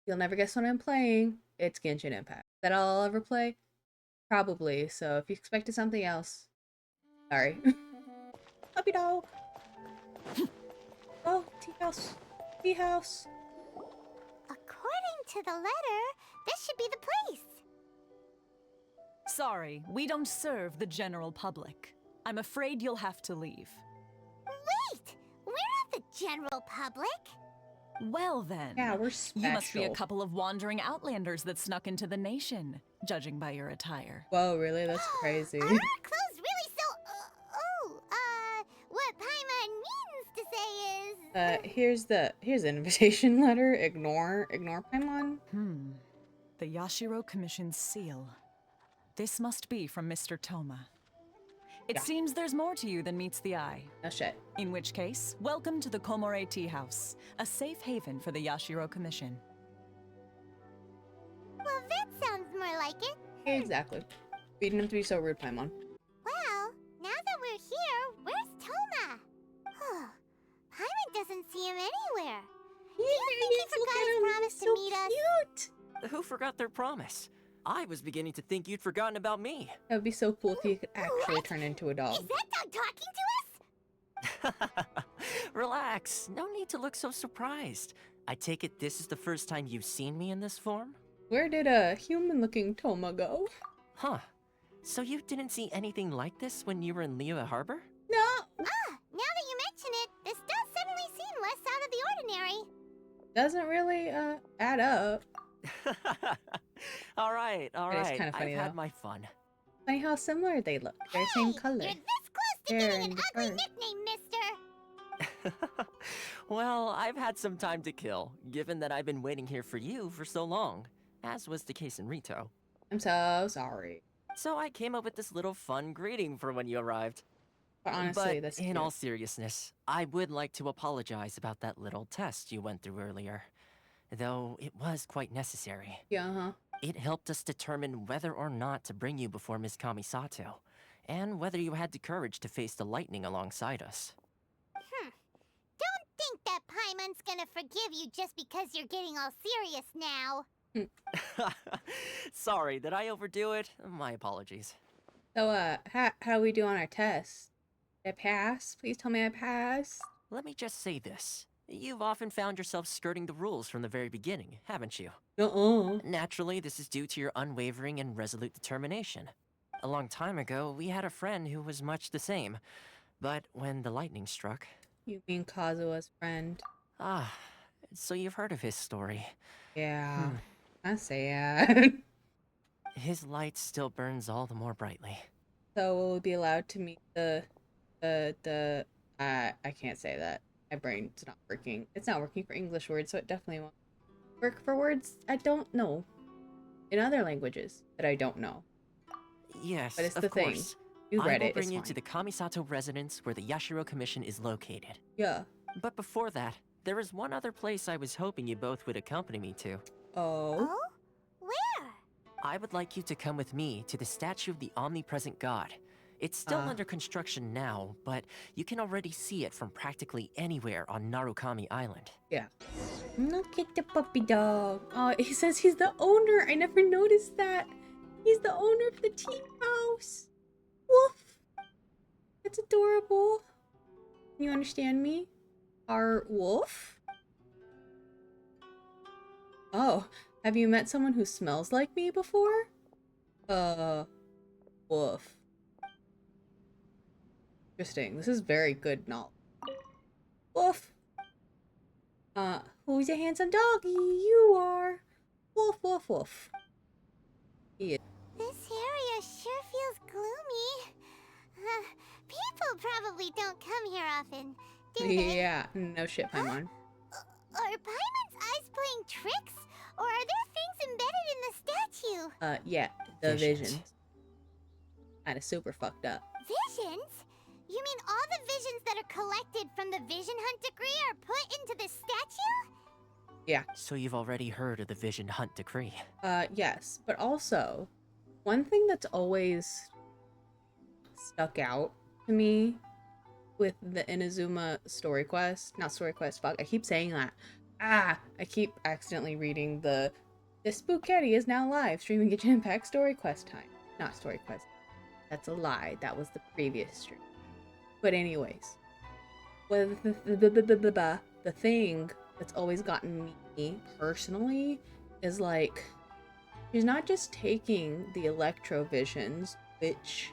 You'll never guess what I'm playing. It's Genshin Impact. That all I'll ever play? Probably. So if you expected something else, sorry. Puppy dog. Oh, tea house. Tea house. According to the letter, this should be the place. Sorry, we don't serve the general public. I'm afraid you'll have to leave. Wait! We're not the general public. Well then, Yeah, we're special. you must be a couple of wandering outlanders that snuck into the nation, judging by your attire. Whoa, really? That's crazy. Are our clothes really so... what Paimon means to say is... Here's the invitation letter. Ignore Paimon. The Yashiro Commission's seal. This must be from Mr. Toma. It seems there's more to you than meets the eye. Oh shit. In which case, welcome to the Komore Tea House, a safe haven for the Yashiro Commission. Well, that sounds more like it. Exactly. We didn't have to be so rude, Paimon. Well, now that we're here, where's Toma? Paimon doesn't see him anywhere. Do you think he forgot his promise to meet us? Cute. Who forgot their promise? I was beginning to think you'd forgotten about me. That would be so cool if you could actually turn into a dog. Is that dog talking to us? Relax. No need to look so surprised. I take it this is the first time you've seen me in this form? Where did a human-looking Toma go? Huh. So you didn't see anything like this when you were in Liyue Harbor? No. Now that you mention it, this does suddenly seem less out of the ordinary. Doesn't really add up. all right. It's kinda funny, I've had though. my fun. Funny how similar they look. They're the same color. You're this close to Hair getting an and the ugly fur. nickname, mister. Well, I've had some time to kill, given that I've been waiting here for you for so long, as was the case in Rito. I'm so sorry. So I came up with this little fun greeting for when you arrived. But honestly, But that's in cute. all seriousness, I would like to apologize about that little test you went through earlier. Though it was quite necessary. Yeah, It helped us determine whether or not to bring you before Ms. Kamisato, and whether you had the courage to face the lightning alongside us. Don't think that Paimon's gonna forgive you just because you're getting all serious now. Sorry, did I overdo it? My apologies. So, how we do on our test? Did I pass? Please tell me I passed. Let me just say this. You've often found yourself skirting the rules from the very beginning, haven't you? Naturally, this is due to your unwavering and resolute determination. A long time ago, we had a friend who was much the same. But when the lightning struck... You mean Kazua's friend? Ah, so you've heard of his story. Yeah. That's sad. His light still burns all the more brightly. So will we be allowed to meet I can't say that. My brain's not working. It's not working for English words, so it definitely won't work for words I don't know. In other languages that I don't know. Yes, But it's of the thing. course. You read I will it, bring it's you fine. to the Kamisato residence where the Yashiro Commission is located. Yeah. But before that, there is one other place I was hoping you both would accompany me to. Oh? Oh? Where? I would like you to come with me to the statue of the omnipresent god. It's still Ah. under construction now, but you can already see it from practically anywhere on Narukami Island. Yeah. Look at the puppy dog. Oh, he says he's the owner. I never noticed that. He's the owner of the tea house. Woof. That's adorable. Can you understand me? Our wolf? Oh, have you met someone who smells like me before? Woof. Interesting. This is very good knowledge. Woof. Who's a handsome doggy? You are. Woof, woof, woof. He is. This area sure feels gloomy. People probably don't come here often, do they? Yeah, no shit, Paimon. Are Paimon's eyes playing tricks? Or are there things embedded in the statue? Yeah, the Visions. visions. Kinda super fucked up. Visions? You mean all the visions that are collected from the Vision Hunt decree are put into this statue? Yeah. So you've already heard of the Vision Hunt decree. Yes, but also, one thing that's always stuck out to me with the Inazuma story quest, not story quest, fuck, I keep saying that. I keep accidentally reading the This 𝙂𝙬 is now live streaming Genshin Impact Story Quest time. Not Story Quest. That's a lie. That was the previous stream. But anyways, the thing that's always gotten me personally is like, she's not just taking the Electrovisions, which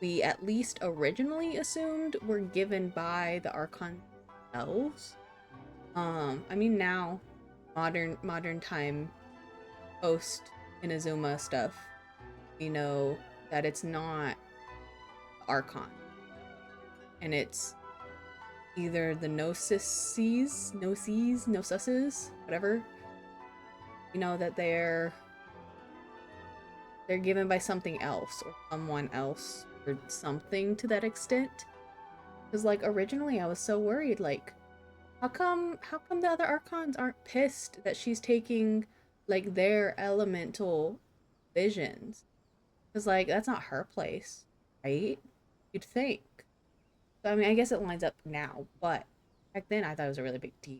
we at least originally assumed were given by the Archon themselves. I mean, now modern time post Inazuma stuff, we know that it's not Archon, and it's either the Gnosuses, whatever. You know that they're given by something else or someone else or something to that extent. Because like originally I was so worried, like how come the other Archons aren't pissed that she's taking like their elemental visions? Because like that's not her place, right? You'd think. So I mean, I guess it lines up now, but back then I thought it was a really big deal.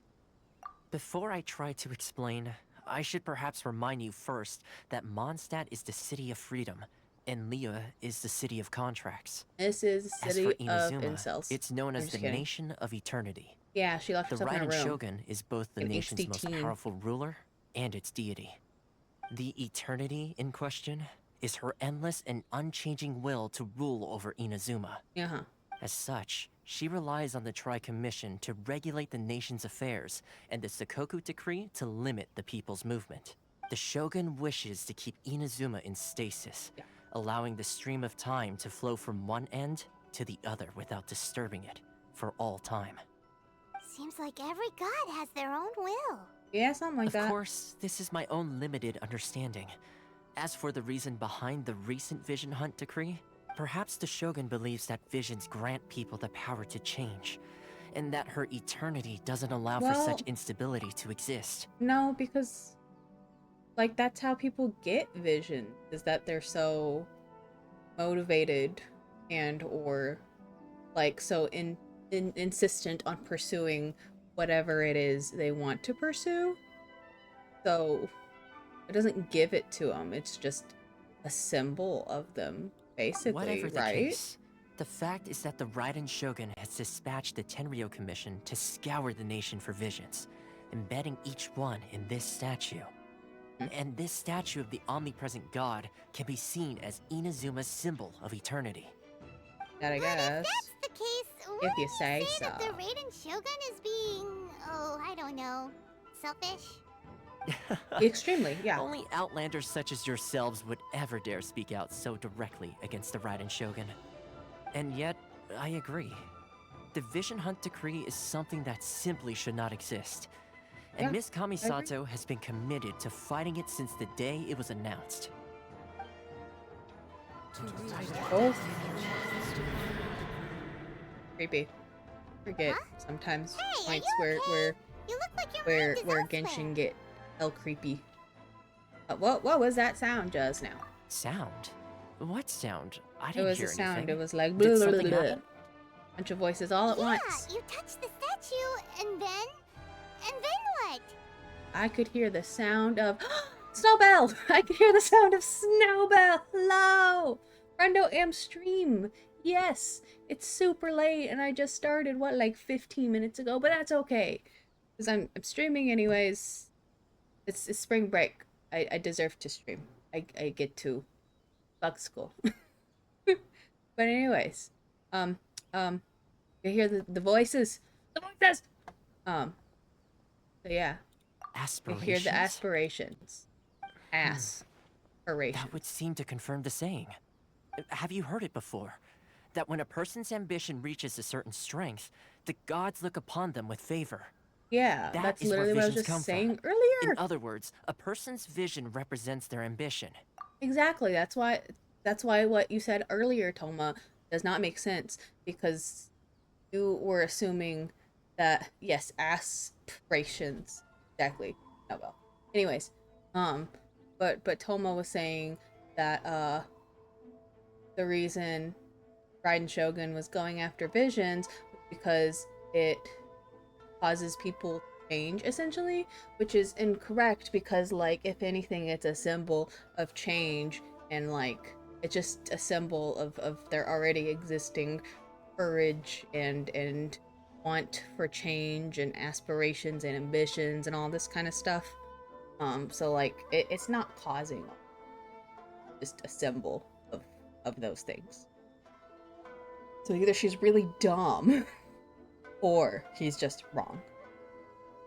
Before I try to explain, I should perhaps remind you first that Mondstadt is the city of freedom, and 𝙂𝙗 is the city of contracts. This is the As city for of Inazuma, incels. it's known as the kidding. Nation of Eternity. Yeah, she locked The herself in a Raiden room. Shogun is both the An nation's angsty most teen. powerful ruler and its deity. The Eternity in question is her endless and unchanging will to rule over Inazuma. Uh-huh. As such, she relies on the Tri-Commission to regulate the nation's affairs and the Sakoku Decree to limit the people's movement. The Shogun wishes to keep Inazuma in stasis, allowing the stream of time to flow from one end to the other without disturbing it for all time. Seems like every god has their own will. Yeah, something like that. Of course, this is my own limited understanding. As for the reason behind the recent Vision Hunt decree, perhaps the Shogun believes that visions grant people the power to change, and that her eternity doesn't allow for such instability to exist. No, because like that's how people get vision, is that they're so motivated and or like so insistent on pursuing whatever it is they want to pursue. So it doesn't give it to them, it's just a symbol of them, basically. Whatever the right? case, the fact is that the Raiden Shogun has dispatched the Tenryou Commission to scour the nation for visions, embedding each one in this statue. And this statue of the omnipresent god can be seen as Inazuma's symbol of eternity. That I But guess. if that's the case, If wouldn't you say that so. the Raiden Shogun is being, oh, I don't know, selfish? Extremely, yeah. Only outlanders such as yourselves would ever dare speak out so directly against the Raiden Shogun. And yet, I agree. The Vision Hunt decree is something that simply should not exist. And Yeah, Miss Kamisato has been committed to fighting it since the day it was announced. Both. Creepy. Forget Huh? sometimes Hey, are points you where okay? You look like your where mind is where elsewhere. Genshin get hell creepy. What was that sound just now? Sound? What sound? I It didn't was hear a sound. anything. It was like Did blah, blah, something blah, blah. happen? Bunch of voices all at once. You touched the statue, and then what? I could hear the sound of Snowbell. I could hear the sound of Snowbell. Hello, Friendo am stream. Yes, it's super late, and I just started what like 15 minutes ago, but that's okay, because I'm streaming anyways. It's spring break. I deserve to stream. I get to fuck school. But anyways, you hear the voices. The voices. So yeah. I Aspirations? hear the aspirations. Aspirations. That would seem to confirm the saying. Have you heard it before? That when a person's ambition reaches a certain strength, the gods look upon them with favor. Yeah, That that's is where literally what I was visions come just from. saying earlier. In other words, a person's vision represents their ambition. Exactly. That's why what you said earlier, Toma, does not make sense, because you were assuming that yes, aspirations. Exactly. Oh well. Anyways, but Toma was saying that the reason Raiden Shogun was going after visions was because it causes people change, essentially, which is incorrect because, like, if anything, it's a symbol of change, and, like, it's just a symbol of their already existing courage and want for change and aspirations and ambitions and all this kind of stuff. So, like, it's not causing, just a symbol of those things. So either she's really dumb, or she's just wrong.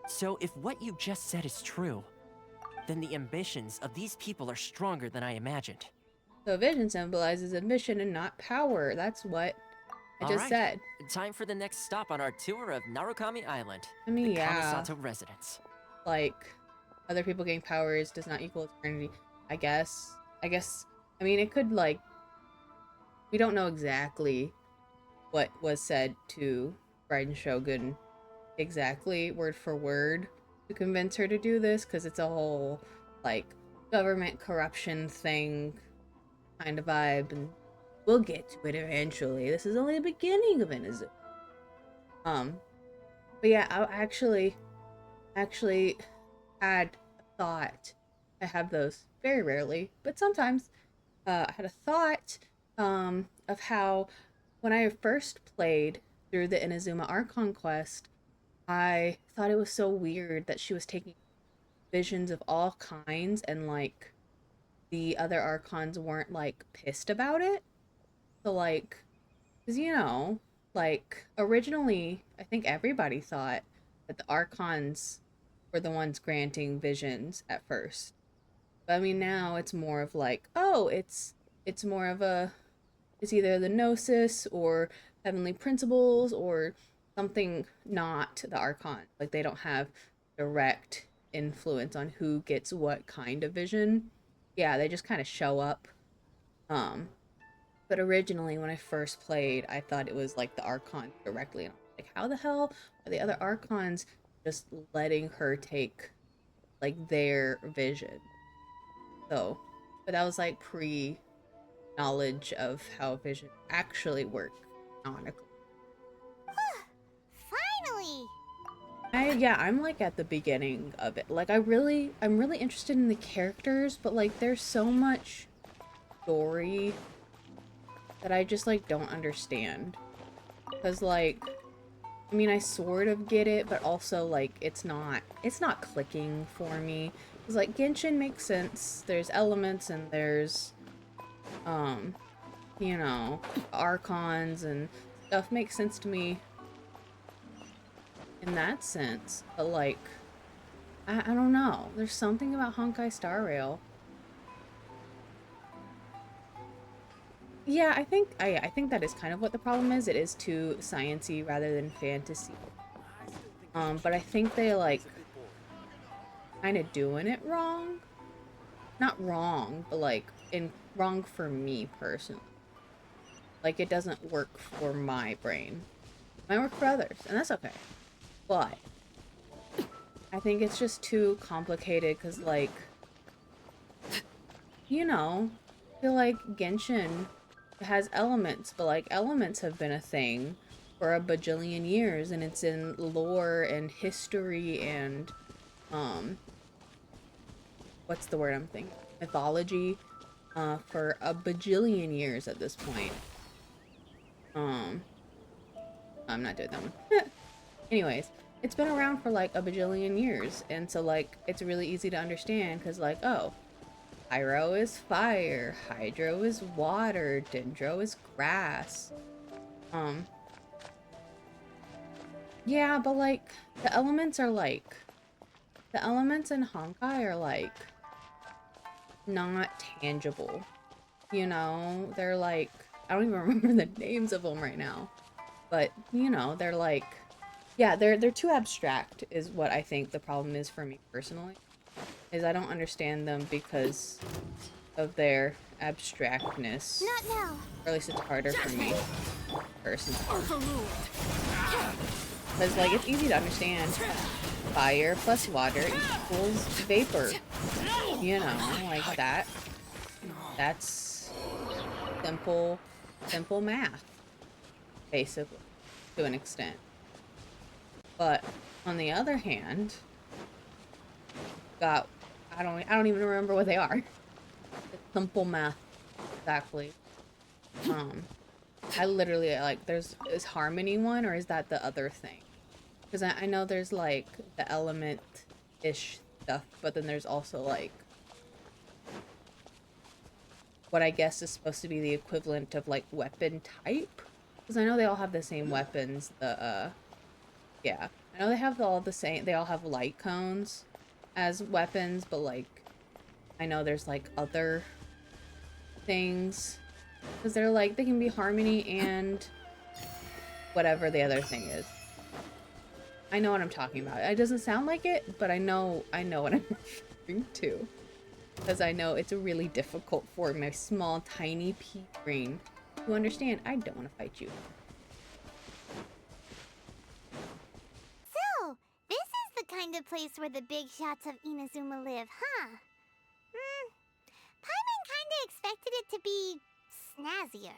So if what you just said is true, then the ambitions of these people are stronger than I imagined. So vision symbolizes ambition and not power. That's what I just said. Time for the next stop on our tour of Narukami Island. I mean, the yeah. Kamisato residence. Like, other people getting powers does not equal eternity. I guess. I mean, it could, like, we don't know exactly what was said to Raiden Shogun exactly word for word to convince her to do this, because it's a whole, like, government corruption thing kind of vibe, and we'll get to it eventually. This is only the beginning of Inazuma. But yeah, I actually had a thought. I have those very rarely, but sometimes. I had a thought of how when I first played through the Inazuma Archon quest, I thought it was so weird that she was taking visions of all kinds, and, like, the other Archons weren't, like, pissed about it. So, like, because, you know, like, originally, I think everybody thought that the Archons were the ones granting visions at first. But, I mean, now it's more of, like, oh, it's more of a, it's either the Gnosis or Heavenly Principles or something, not the Archon. Like, they don't have direct influence on who gets what kind of vision. Yeah, they just kind of show up. But originally, when I first played, I thought it was, like, the Archon directly. And I was like, how the hell are the other Archons just letting her take, like, their vision? So, but that was, like, pre-knowledge of how vision actually work canonically. Finally! I'm, like, at the beginning of it. Like, I'm really interested in the characters, but, like, there's so much story that I just, like, don't understand. Because, like, I mean, I sort of get it, but also, like, it's not clicking for me. Because, like, Genshin makes sense. There's elements and there's, you know, Archons and stuff makes sense to me in that sense. But, like, I don't know. There's something about Honkai Star Rail. Yeah, I think that is kind of what the problem is. It is too science-y rather than fantasy. But I think they, like, kind of doing it wrong. Not wrong, but, like, wrong for me personally. Like, it doesn't work for my brain. It might work for others, and that's okay. But I think it's just too complicated because, like, you know, I feel like Genshin has elements, but, like, elements have been a thing for a bajillion years, and it's in lore and history and, what's the word I'm thinking? Mythology, for a bajillion years at this point. I'm not doing that one. Anyways, it's been around for, like, a bajillion years, and so, like, it's really easy to understand, because, like, oh, Pyro is fire, Hydro is water, Dendro is grass. Yeah, but, like, the elements in Honkai are, like, not tangible. You know? They're, like, I don't even remember the names of them right now. But, you know, they're, like, yeah, they're too abstract is what I think the problem is for me personally. Is I don't understand them because of their abstractness. Not now. Or at least it's harder for me personally. Because, like, it's easy to understand. Fire plus water equals vapor. You know, like that. That's simple math, basically, to an extent. But on the other hand, got I don't even remember what they are. It's simple math, exactly. I literally like is harmony one, or is that the other thing? Because I know there's like the element-ish stuff, but then there's also like what I guess is supposed to be the equivalent of like weapon type. Because I know they all have the same weapons. Yeah, I know they have all the same. They all have light cones as weapons, but like I know there's like other things. Because they're like, they can be harmony and whatever the other thing is. I know what I'm talking about. It doesn't sound like it, but I know what I'm referring to. Because I know it's really difficult for my small, tiny pea brain to understand. I don't want to fight you. So, this is the kind of place where the big shots of Inazuma live, huh? Paimon kinda expected it to be snazzier.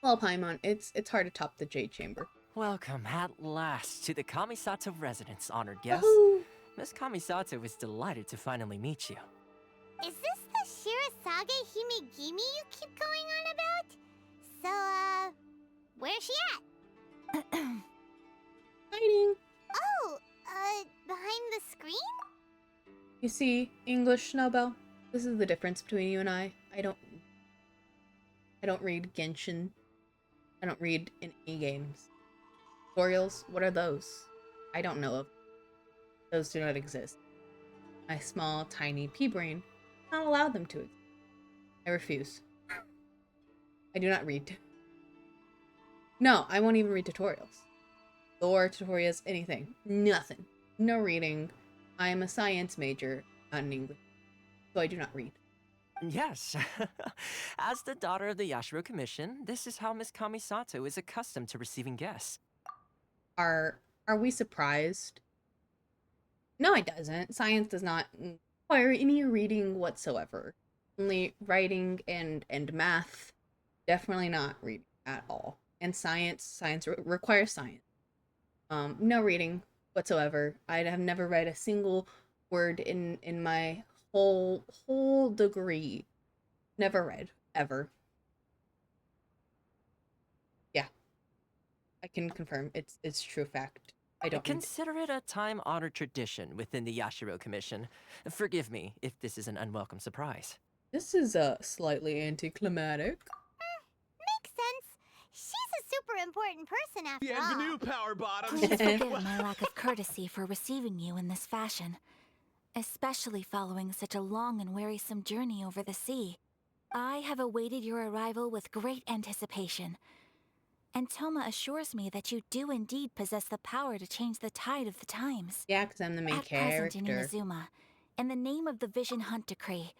Well, Paimon, it's hard to top the Jade Chamber. Welcome at last to the Kamisato residence, honored guest. Miss Kamisato is delighted to finally meet you. Is this the Shirasage Himegimi you keep going on about? So, where's she at? Hiding. Oh, behind the screen? You see, English, Snowbell? This is the difference between you and I. I don't read Genshin. I don't read in any games. Tutorials? What are those? I don't know of. Those do not exist. My small, tiny pea brain not allow them to exist. I refuse. I do not read. No, I won't even read tutorials. Lore, tutorials, anything. Nothing. No reading. I am a science major, not an English. So I do not read. Yes. As the daughter of the Yashiro Commission, this is how Miss Kamisato is accustomed to receiving guests. Are we surprised? No, it doesn't. Science does not require any reading whatsoever. Only writing and math. Definitely not reading at all. And science requires science. No reading whatsoever. I have never read a single word in my whole degree. Never read, ever. Yeah. I can confirm it's true fact. I don't consider it a time-honored tradition within the Yashiro Commission. Forgive me if this is an unwelcome surprise. This is slightly anticlimactic. Makes sense. She's a super important person after Bienvenue, all. Power Bottom. Please forgive my lack of courtesy for receiving you in this fashion, especially following such a long and wearisome journey over the sea. I have awaited your arrival with great anticipation, and Toma assures me that you do indeed possess the power to change the tide of the times. Yeah, because I'm the main At character. present in Inazuma, in the name of the Vision Hunt Decree,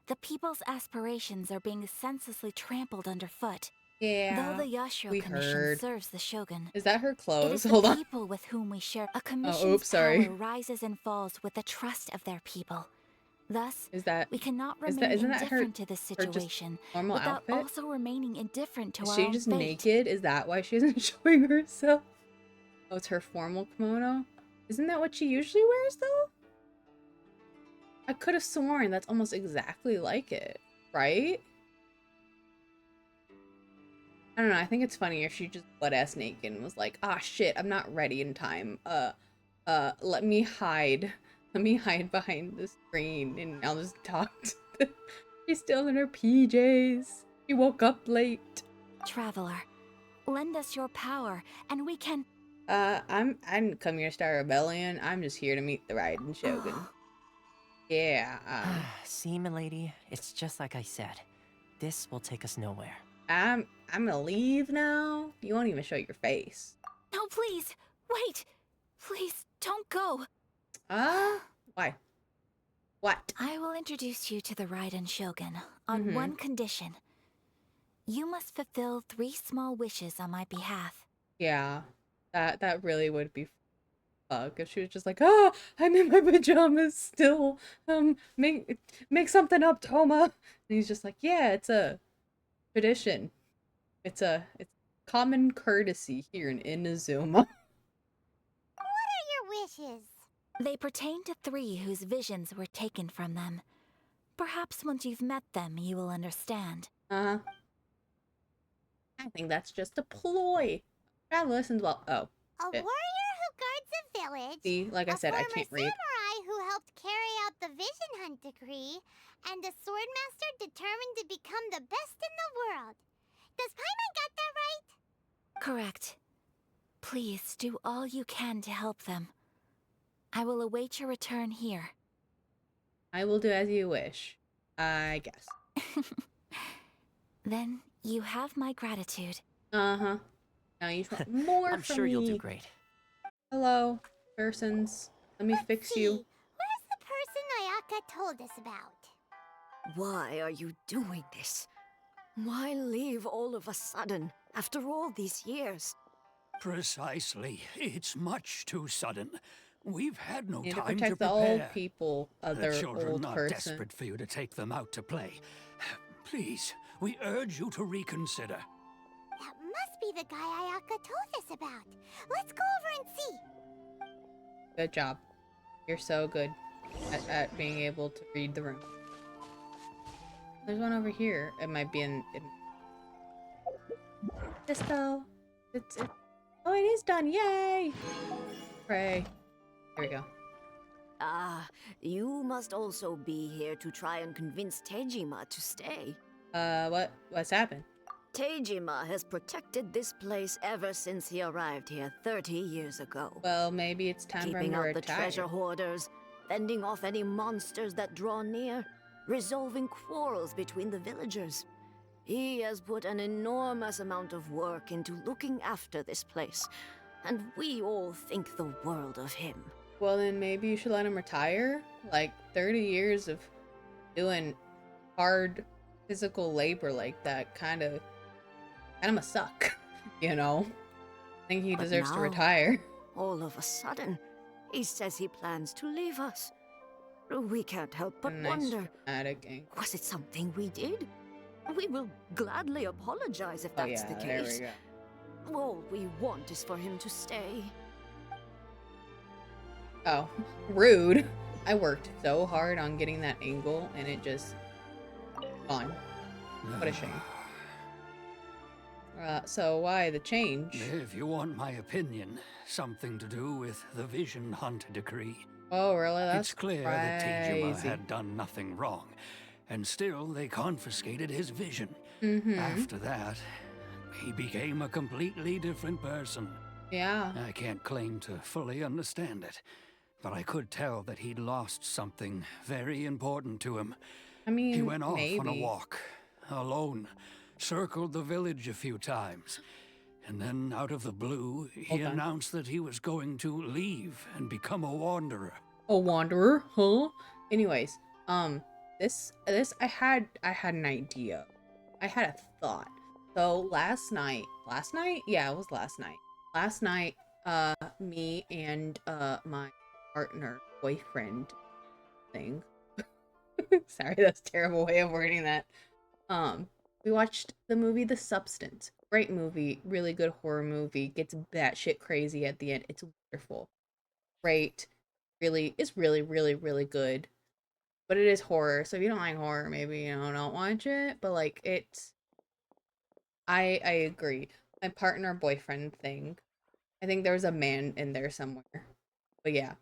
the people's aspirations are being senselessly trampled underfoot. Yeah, Though the Yashiro we Commission heard. serves the Shogun, Is that her it clothes? is Hold the on. people with whom we share a oops, commission's sorry. power rises and falls with the trust of their people. Thus, Is that we cannot isn't remain that her indifferent to this situation normal without outfit? also remaining indifferent to Is our she own just fate. naked? Is that why she isn't showing herself? Oh, it's her formal kimono? Isn't that what she usually wears, though? I could have sworn that's almost exactly like it, right? I don't know, I think it's funny if she just butt-ass naked and was like, ah, shit, I'm not ready in time. Let me hide. Let me hide behind the screen and I'll just talk to them. She's still in her PJs. She woke up late. Traveler, lend us your power, and we can... I didn't come here to start a rebellion. I'm just here to meet the Raiden Shogun. Yeah, See, milady, it's just like I said. This will take us nowhere. I'm gonna leave now. You won't even show your face. No, please, wait! Please, don't go! Why? What? I will introduce you to the Raiden Shogun on one condition. You must fulfill 3 small wishes on my behalf. Yeah, that really would be fuck if she was just like, ah, I'm in my pajamas still. Make something up, Toma. And he's just like, yeah, it's a tradition. It's common courtesy here in Inazuma. wishes? They pertain to 3 whose visions were taken from them. Perhaps once you've met them, you will understand. I think that's just a ploy. That listens well. Oh. A warrior who guards a village. See, like I said, I can't read. A samurai who helped carry out the Vision Hunt decree, and a swordmaster determined to become the best in the world. Does Paimon got that right? Correct. Please do all you can to help them. I will await your return here. I will do as you wish, I guess. Then you have my gratitude. Now you want more I'm from sure me. you'll do great. Hello, persons. Let me fix you. Where's the person Ayaka told us about? Why are you doing this? Why leave all of a sudden, after all these years? Precisely. It's much too sudden. We've had no Need to time to protect the prepare. old people, The other children old are person. desperate for you to take them out to play. Please, we urge you to reconsider. That must be the guy Ayaka told us about. Let's go over and see. Good job. You're so good at being able to read the room. There's one over here. It might be in this though. Oh, it is done. Yay! Pray. Here we go. Ah, you must also be here to try and convince Tejima to stay. What's happened? Tejima has protected this place ever since he arrived here 30 years ago. Well, maybe it's time for him Keeping to out the retire. treasure hoarders, fending off any monsters that draw near, resolving quarrels between the villagers. He has put an enormous amount of work into looking after this place, and we all think the world of him. Well, then maybe you should let him retire. Like 30 years of doing hard physical labor like that kind of must suck, you know? I think he But deserves to now, retire. All of a sudden, he says he plans to leave us. We can't help but Nice wonder, dramatic angle. was it something we did? We will gladly apologize if Oh that's yeah, the there case. we go. All we want is for him to stay. Oh, rude. I worked so hard on getting that angle and it just gone. What a shame. So why the change? If you want my opinion, something to do with the Vision Hunt decree. Oh, really? That's It's clear that Tejima crazy. had done nothing wrong, and still they confiscated his vision. Mm-hmm. After that, he became a completely different person. Yeah. I can't claim to fully understand it, but I could tell that he'd lost something very important to him. I mean, He went off maybe. on a walk, alone, circled the village a few times, and then out of the blue, he Hold on. announced that he was going to leave and become a wanderer. A wanderer, huh? Anyways, this I had an idea. I had a thought. So last night, yeah, it was last night. Last night, me and my partner, boyfriend thing. Sorry, that's a terrible way of wording that. We watched the movie The Substance. Great movie, really good horror movie. Gets batshit crazy at the end. It's wonderful. Great. It's really, really, really good. But it is horror, so if you don't like horror, maybe, you know, don't watch it. But like I agree. My partner boyfriend thing. I think there's a man in there somewhere. But yeah.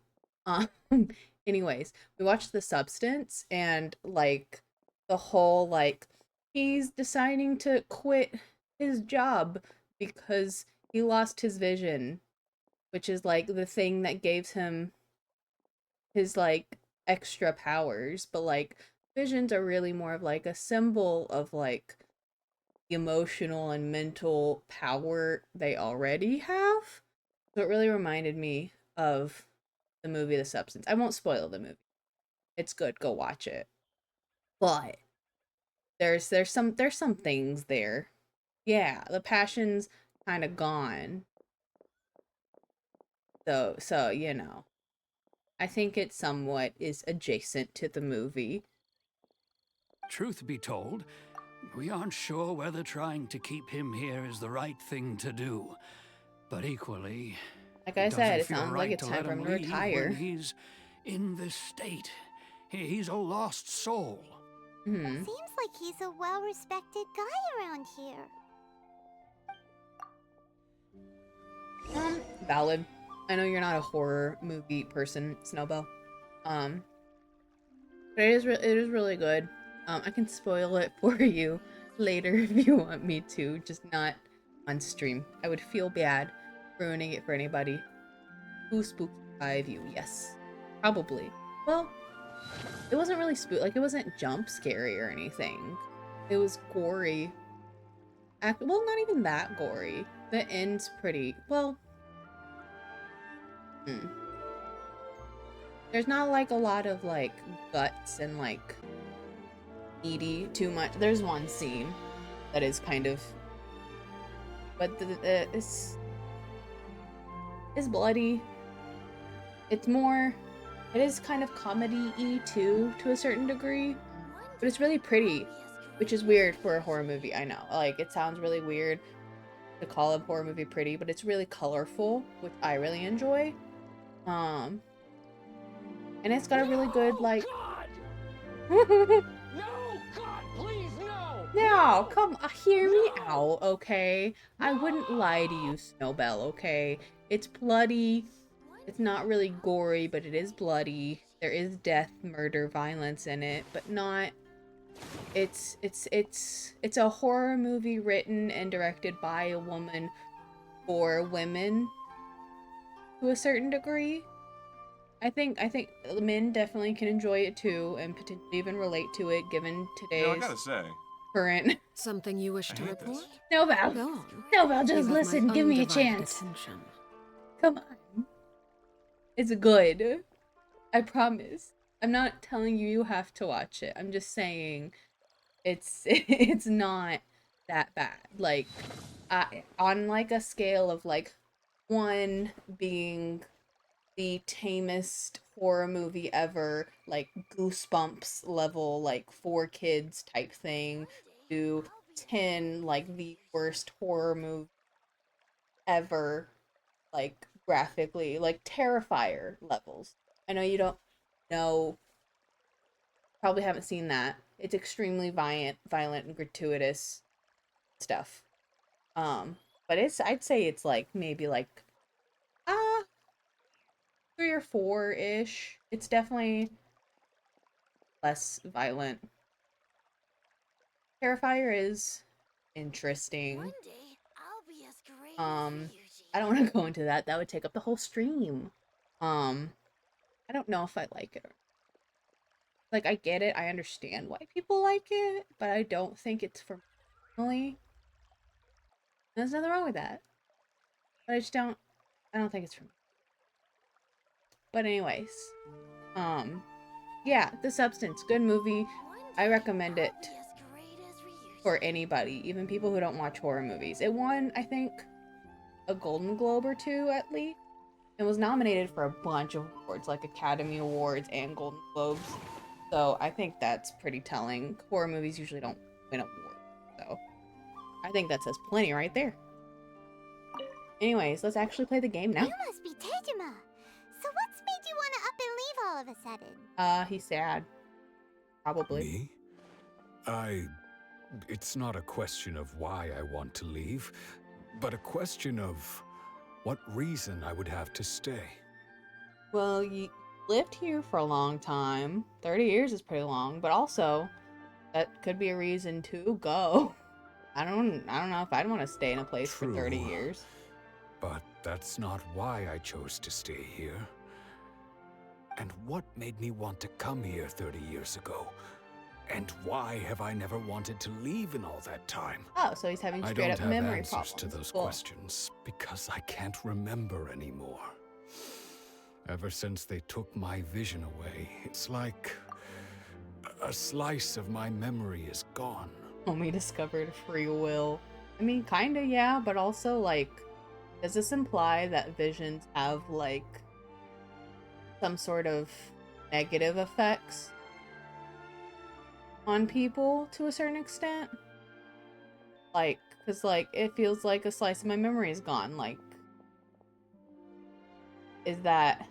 Anyways, we watched The Substance and like the whole like he's deciding to quit his job because he lost his vision, which is like the thing that gave him his like extra powers, but like visions are really more of like a symbol of like the emotional and mental power they already have. So it really reminded me of the movie The Substance. I won't spoil the movie. It's good. Go watch it. But there's some things there. Yeah, the passion's kind of gone. So, you know. I think it somewhat is adjacent to the movie. Truth be told, we aren't sure whether trying to keep him here is the right thing to do. But equally, Like I said, it sounds like it's time for him to retire. When he's in this state. He's a lost soul. Seems like he's a well-respected guy around here. Valid. I know you're not a horror movie person, Snowbell. But it is really good. I can spoil it for you later if you want me to, just not on stream. I would feel bad ruining it for anybody who spooked by view. Yes, probably. Well, it wasn't really like it wasn't jump scary or anything. It was gory. Well, not even that gory. The end's pretty well. There's not like a lot of like guts and like meaty too much. There's one scene that is kind of, but it's bloody. It's more, it is kind of comedy-y too to a certain degree, but it's really pretty, which is weird for a horror movie. I know, like it sounds really weird to call a horror movie pretty, but it's really colorful, which I really enjoy. And it's got a really good, like... No, God, please, no! No, come, hear me out, okay? I wouldn't lie to you, Snowbell, okay? It's bloody. It's not really gory, but it is bloody. There is death, murder, violence in it, but not... It's a horror movie written and directed by a woman for women to a certain degree. I think men definitely can enjoy it too, and potentially even relate to it, given today's I gotta say, current. Something you wish to report? No, Val. Go on. No, Val, just listen. Give me a chance. Attention. Come on. It's good. I promise. I'm not telling you you have to watch it. I'm just saying it's not that bad. Like, on like a scale of like 1 being the tamest horror movie ever, like Goosebumps level, like 4 kids type thing, to 10, like the worst horror movie ever, like graphically, like Terrifier levels. I know you don't know, probably haven't seen that. It's extremely violent and gratuitous stuff. But I'd say it's like maybe like 3 or 4-ish. It's definitely less violent. Terrifier is interesting. One day, I'll be as great as I don't want to go into that. That would take up the whole stream. I don't know if I like it. Like, I get it. I understand why people like it, but I don't think it's for me. There's nothing wrong with that. But I don't think it's for me. But anyways, yeah, The Substance, good movie. I recommend it for anybody, even people who don't watch horror movies. It won, I think, a Golden Globe or 2 at least. It was nominated for a bunch of awards, like Academy Awards and Golden Globes. So I think that's pretty telling. Horror movies usually don't win awards, so I think that says plenty right there. Anyways, let's actually play the game now. You must be 𝙂𝙂. So what's made you want to up and leave all of a sudden? He's sad. Probably. Me? It's not a question of why I want to leave, but a question of what reason I would have to stay. Well, you lived here for a long time. 30 years is pretty long, but also that could be a reason to go. I don't know if I'd want to stay in a place for 30 years. But that's not why I chose to stay here. And what made me want to come here 30 years ago? And why have I never wanted to leave in all that time? Oh, so he's having straight up memory problems. I don't have answers to those questions because I can't remember anymore. Ever since they took my vision away, it's like a slice of my memory is gone. Homie discovered free will. I mean, kinda, yeah, but also, like, does this imply that visions have, like, some sort of negative effects on people to a certain extent? Like, because, like, it feels like a slice of my memory is gone. Like, is that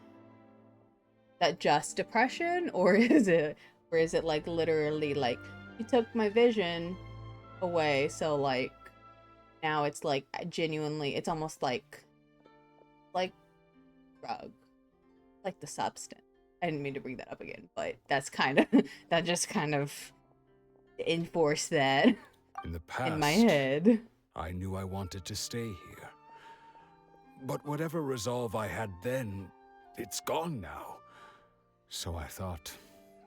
just depression, or is it like literally like you took my vision away, so like now it's like genuinely, it's almost like drug, like the substance. I didn't mean to bring that up again, but that's kind of that just kind of enforced that In the past, in my head. I knew I wanted to stay here. But whatever resolve I had then, it's gone now. So I thought,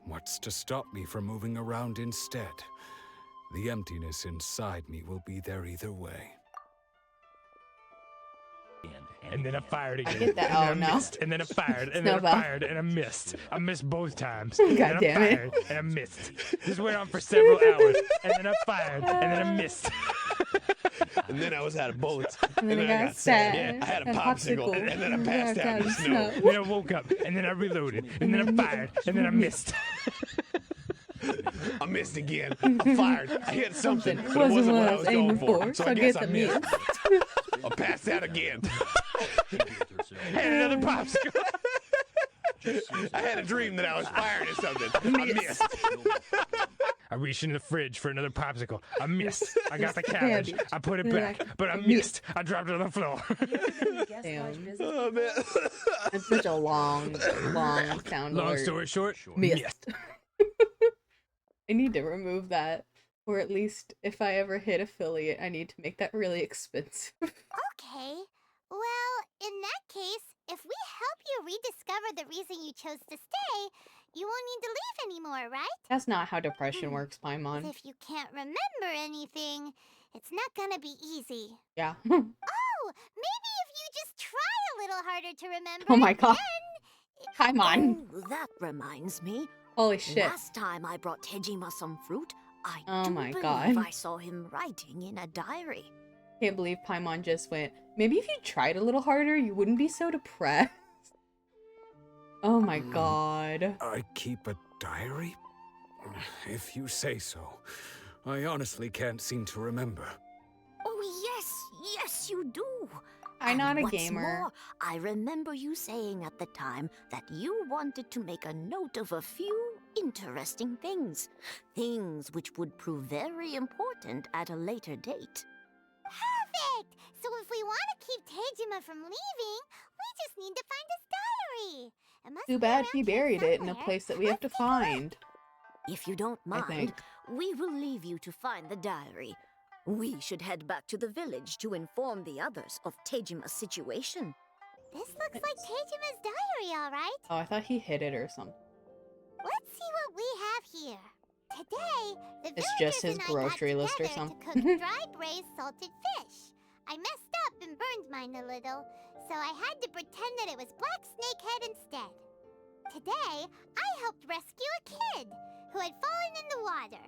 what's to stop me from moving around instead? The emptiness inside me will be there either way. And then I fired again. I get that. And then Oh, I no. missed. And then I fired. And then I Snowball. fired. And I missed. I missed both times. God And then I damn it. fired. And I missed. This went on for several hours. And then I fired. And then I missed. And then I was out of bullets. And then I got sad. Yeah, I had a and popsicle. And then I passed out in the snow. And then I woke up. And then I reloaded. And then I fired. And then I missed. I missed again. I fired. I hit something, but it Wasn't wasn't what what I I was was going aiming for. So I guess I missed. miss. I passed out again. And another popsicle. I had a dream that I was firing at something. I missed. I reached in the fridge for another popsicle. I missed. I got the cabbage. I put it And then back, but I missed. I dropped it on the floor. Damn. Oh, man. That's such a long sound Long alert. story short, Missed. I need to remove that. Or at least, if I ever hit affiliate, I need to make that really expensive. Okay. Well, in that case, if we help you rediscover the reason you chose to stay, you won't need to leave anymore, right? That's not how depression works, Paimon. If you can't remember anything, it's not gonna be easy. Yeah. Oh, maybe if you just try a little harder to remember. Oh my it, god. then Paimon. Oh, that reminds me. Holy shit. Last time I brought Tejima some fruit, I Oh do my believe God. I saw him writing in a diary. Can't believe Paimon just went, maybe if you tried a little harder, you wouldn't be so depressed. Oh my god. I keep a diary? If you say so. I honestly can't seem to remember. Oh, yes, you do. I'm not a what's gamer. More, I remember you saying at the time that you wanted to make a note of a few interesting things. Things which would prove very important at a later date. perfect! So if we want to keep Tejima from leaving, we just need to find his diary. It must Too be bad around he here buried it in a somewhere. place that we have to Let's take a look. find. If you don't I mind, think. we will leave you to find the diary. We should head back to the village to inform the others of Tejima's situation. This looks like Tejima's diary, all right. Oh, I thought he hid it or something. Let's see what we have here. Today, the It's villagers just his and I got grocery list or together something. to cook dry braised salted fish. I messed up and burned mine a little, so I had to pretend that it was black snakehead instead. Today, I helped rescue a kid who had fallen in the water.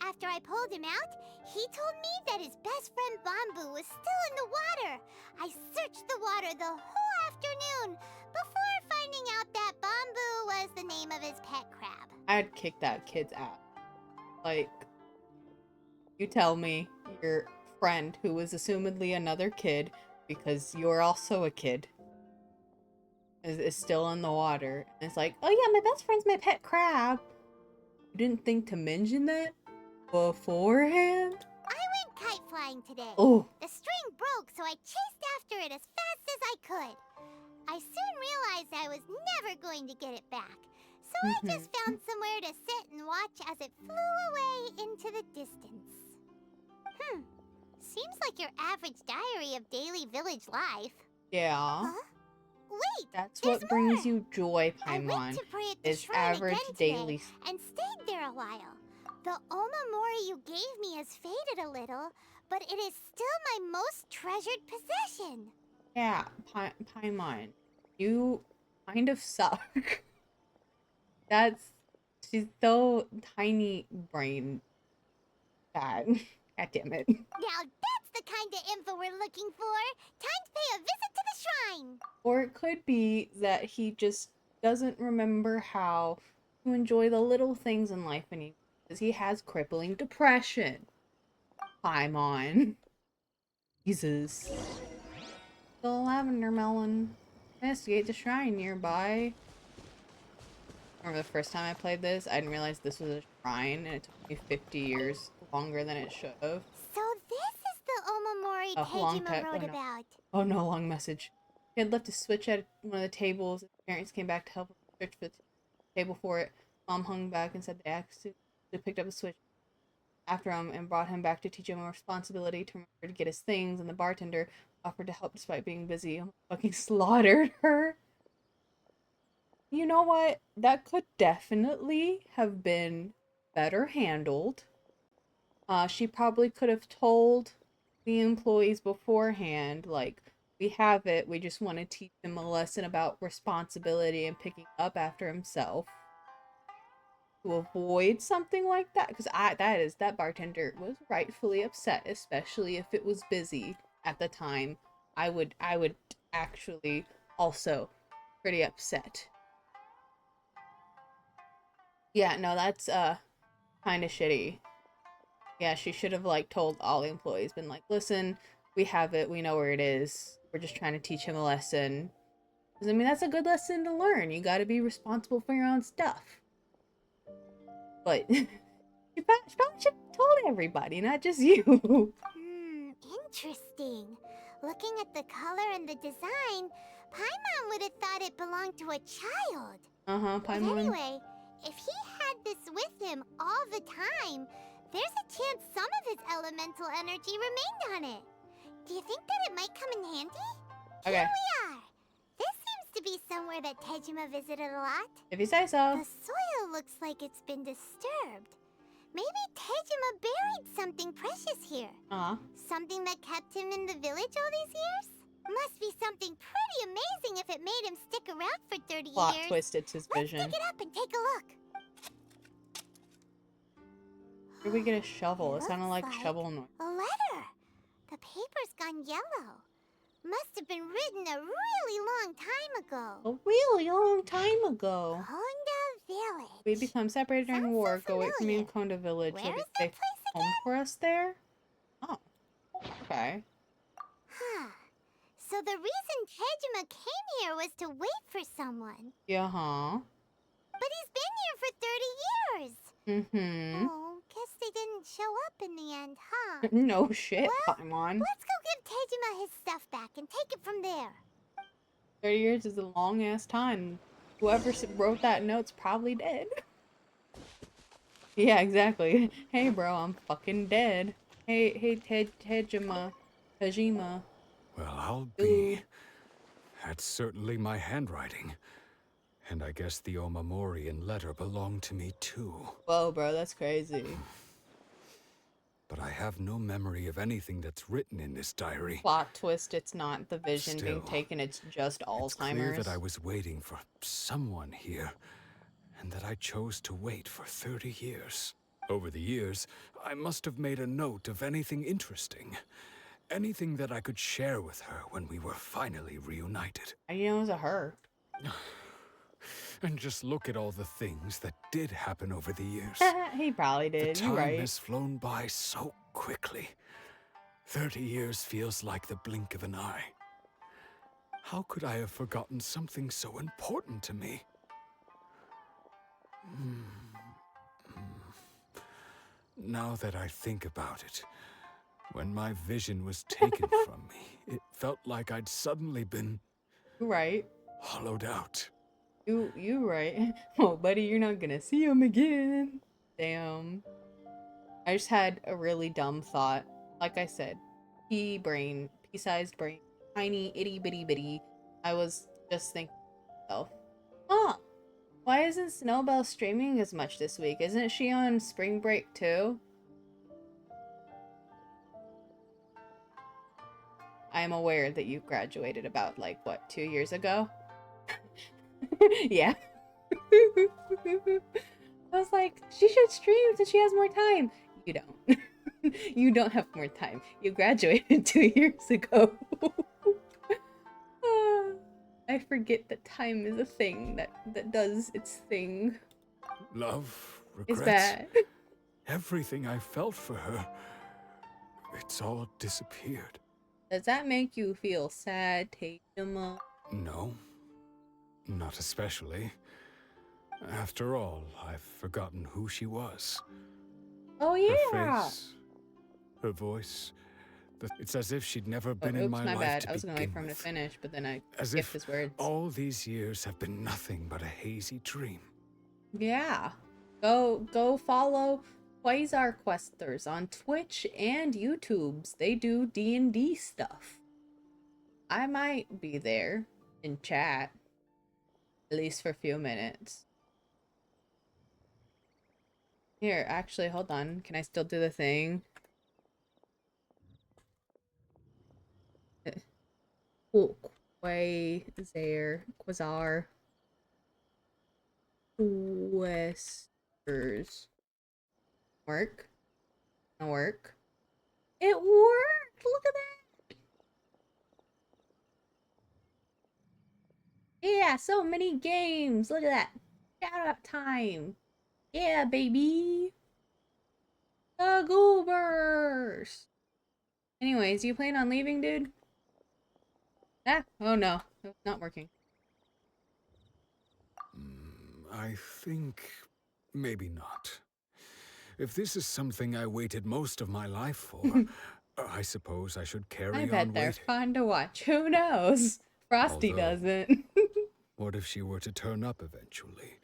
After I pulled him out, he told me that his best friend Bamboo was still in the water. I searched the water the whole afternoon before finding out that Bamboo was the name of his pet crab. I'd kick that kid's ass. Like, you tell me your friend, who was assumedly another kid, because you're also a kid, is still in the water. And it's like, oh yeah, my best friend's my pet crab. You didn't think to mention that beforehand? I went kite flying today. Oh, The string broke, so I chased after it as fast as I could. I soon realized I was never going to get it back, so I just found somewhere to sit and watch as it flew away into the distance. Seems like your average diary of daily village life. yeah. Huh? Wait, That's there's what brings more. you joy, I went Paimon. to pray at the Is shrine average again daily. today and stayed there a while. The Omamori you gave me has faded a little, but it is still my most treasured possession. Yeah, Paimon. You kind of suck. She's so tiny brain bad. God damn it. Now that's the kind of info we're looking for. Time to pay a visit to the shrine. Or it could be that he just doesn't remember how to enjoy the little things in life anymore, because he has crippling depression. Paimon. Jesus. The lavender melon. Investigate the shrine nearby. I remember the first time I played this, I didn't realize this was a shrine, and it took me 50 years longer than it should have. So this is the Omamori Long Tejima time. wrote Oh no. about. Oh no, long message. He had left a switch at one of the tables. His parents came back to help him search for the table for it. Mom hung back and said they accidentally picked up the switch after him and brought him back to teach him a responsibility to remember to get his things, and the bartender offered to help despite being busy. Almost fucking slaughtered her. You know what? That could definitely have been better handled. She probably could have told the employees beforehand, like, we have it, we just want to teach him a lesson about responsibility and picking up after himself. To avoid something like that, because that bartender was rightfully upset, especially if it was busy at the time. I would actually also pretty upset. Yeah, no, that's kind of shitty. Yeah, she should have like told all the employees, been like, listen, we have it, we know where it is, we're just trying to teach him a lesson. Because I mean, that's a good lesson to learn. You got to be responsible for your own stuff. But she probably should have told everybody, not just you. Interesting. Looking at the color and the design, Paimon would have thought it belonged to a child. Paimon. But anyway, if he had this with him all the time, there's a chance some of his elemental energy remained on it. Do you think that it might come in handy? Okay. Here we are. This seems to be somewhere that Tejima visited a lot. If you say so. The soil looks like it's been disturbed. Maybe Tejima buried something precious here. Something that kept him in the village all these years? Must be something pretty amazing if it made him stick around for 30 Plot years. twist, it's his vision. Let's dig it up and take a look. Where do we get a shovel? It sounded like shovel noise. A letter. The paper's gone yellow. Must have been written a really long time ago. A really long time ago. Konda Village. We become separated during the war. Go away from me, Konda Village. Where There'll be is a safe home for us there? Oh. Okay. Huh. So the reason Tejima came here was to wait for someone. Yeah, But he's been here for 30 years. Oh, guess they didn't show up in the end, huh? No shit, Paimon. Let's go give Tejima his stuff back and take it from there. 30 years is a long ass time. Whoever wrote that note's probably dead. Yeah, exactly. Hey, bro, I'm fucking dead. Hey, Tejima. Well, I'll be. That's certainly my handwriting. And I guess the Omamorian letter belonged to me too. Whoa, bro, that's crazy. But I have no memory of anything that's written in this diary. Plot twist, it's not the vision being Still, taken, it's just Alzheimer's. It's clear that I was waiting for someone here, and that I chose to wait for 30 years. Over the years, I must have made a note of anything interesting. Anything that I could share with her when we were finally reunited. I didn't know it was a her. And just look at all the things that did happen over the years. He probably did, The you're time right. has flown by so quickly. 30 years feels like the blink of an eye. How could I have forgotten something so important to me? Now that I think about it, when my vision was taken from me, it felt like I'd suddenly been... Right. hollowed out. You right. Oh, buddy, you're not gonna see him again. Damn. I just had a really dumb thought. Like I said, pea-sized brain, tiny, itty-bitty-bitty. I was just thinking to myself, huh, why isn't Snowbell streaming as much this week? Isn't she on spring break too? I am aware that you graduated about, like, what, 2 years ago? Yeah. I was like, she should stream since she has more time. You don't. You don't have more time. You graduated 2 years ago. I forget that time is a thing that does its thing. Love, regrets, It's bad. everything I felt for her, it's all disappeared. Does that make you feel sad, Tejima? No, Not especially. After all, I've forgotten who she was. Oh, Her yeah. face, her voice. It's as if she'd never been in Oops, my my life bad. to I was gonna wait begin for him to with. finish, but then I As skipped if his words. all these years have been nothing but a hazy dream. Yeah. Go follow 𝙂𝙚𝙣𝙚 on Twitch and YouTubes. They do D&D stuff. I might be there in chat, at least for a few minutes. Here, actually, hold on. Can I still do the thing? Oh, 𝙂𝙚 Questers. Work? No work? It worked! Look at that! Yeah, so many games! Look at that! Shout out time! Yeah, baby! The goobers! Anyways, you plan on leaving, dude? Ah, oh no. It's not working. I think maybe not. If this is something I waited most of my life for, I suppose I should carry I on bet they're waiting. fun to watch. Who knows? Frosty Although- doesn't. What if she were to turn up eventually,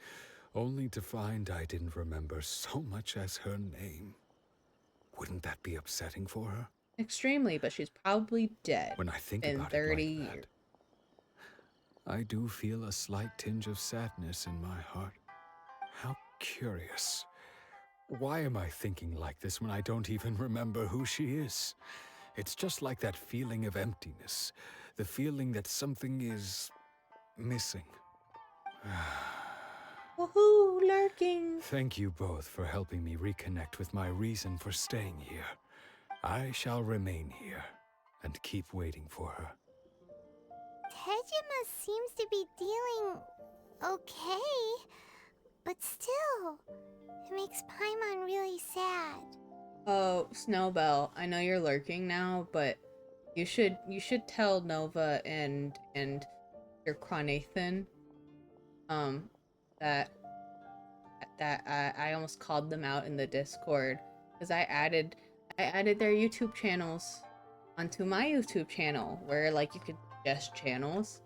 only to find I didn't remember so much as her name? Wouldn't that be upsetting for her? Extremely, but she's probably dead When I think in about 30 it like years. that, I do feel a slight tinge of sadness in my heart. How curious. Why am I thinking like this when I don't even remember who she is? It's just like that feeling of emptiness, the feeling that something is missing. Woohoo, lurking! Thank you both for helping me reconnect with my reason for staying here. I shall remain here and keep waiting for her. Tejima seems to be dealing okay, but still, it makes Paimon really sad. Oh, Snowbell, I know you're lurking now, but you should tell Nova and your Cronathan that I almost called them out in the Discord because I added their YouTube channels onto my YouTube channel where like you could suggest channels,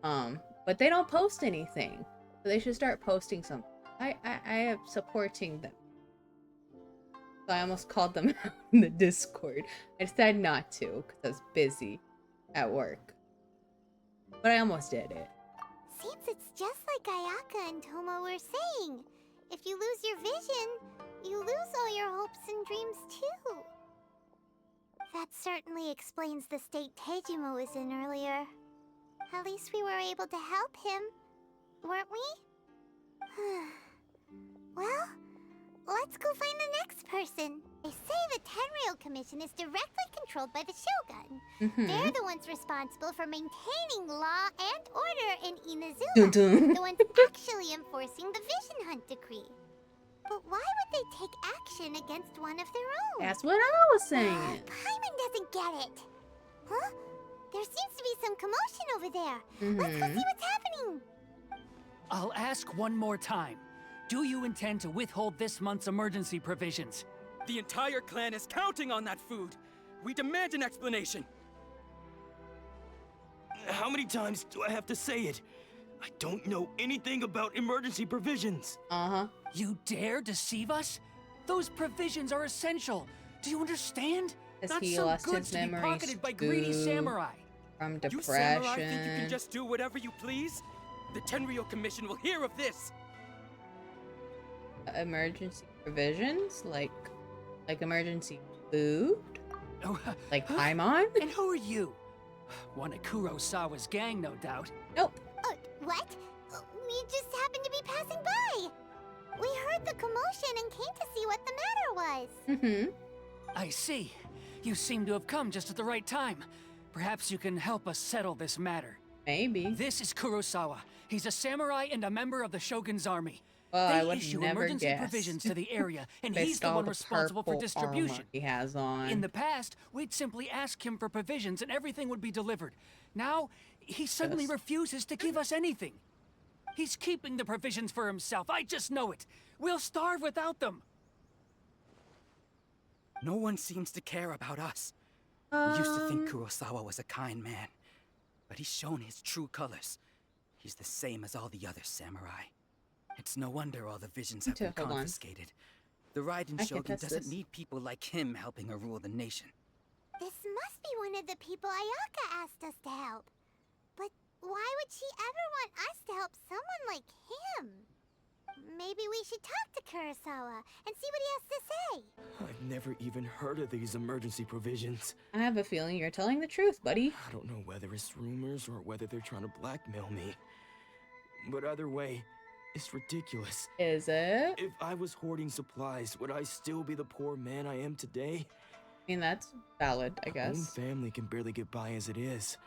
but they don't post anything, so they should start posting something. I am supporting them. So I almost called them out in the Discord. I decided not to because I was busy at work. But I almost did it. Seems it's just like Ayaka and Toma were saying. If you lose your vision, you lose all your hopes and dreams too. That certainly explains the state Tejima was in earlier. At least we were able to help him, weren't we? Well, let's go find the next person. They say the Tenryou Commission is directly controlled by the Shogun. They're the ones responsible for maintaining law and order in Inazuma. The ones actually enforcing the Vision Hunt Decree. But why would they take action against one of their own? That's what I was saying. Paimon doesn't get it. Huh? There seems to be some commotion over there. Let's go see what's happening. I'll ask one more time. Do you intend to withhold this month's emergency provisions? The entire clan is counting on that food. We demand an explanation. How many times do I have to say it? I don't know anything about emergency provisions. You dare deceive us? Those provisions are essential. Do you understand? Has Not he some lost goods his to be memories pocketed by greedy too? samurai. From You samurai depression. think you can just do whatever you please? The Tenryou Commission will hear of this. Emergency provisions? Like emergency food? Like Paimon? And who are you? One of Kurosawa's gang, no doubt. Nope. What? We just happened to be passing by. We heard the commotion and came to see what the matter was. I see. You seem to have come just at the right time. Perhaps you can help us settle this matter. Maybe. This is Kurosawa. He's a samurai and a member of the Shogun's army. Well, I They would issue never emergency guess. provisions to the area, and Based he's the on one the responsible for purple distribution. armor he has on. In the past, we'd simply ask him for provisions and everything would be delivered. Now, he suddenly refuses to give us anything. He's keeping the provisions for himself. I just know it. We'll starve without them. No one seems to care about us. We used to think Kurosawa was a kind man, but he's shown his true colors. He's the same as all the other samurai. It's no wonder all the visions have been confiscated. The Raiden Shogun doesn't need people like him helping her rule the nation. This must be one of the people Ayaka asked us to help. But why would she ever want us to help someone like him? Maybe we should talk to Kurosawa and see what he has to say. I've never even heard of these emergency provisions. I have a feeling you're telling the truth, buddy. I don't know whether it's rumors or whether they're trying to blackmail me. But either way, it's ridiculous. Is it? If I was hoarding supplies, would I still be the poor man I am today? I mean, that's valid, I guess. My own family can barely get by as it is.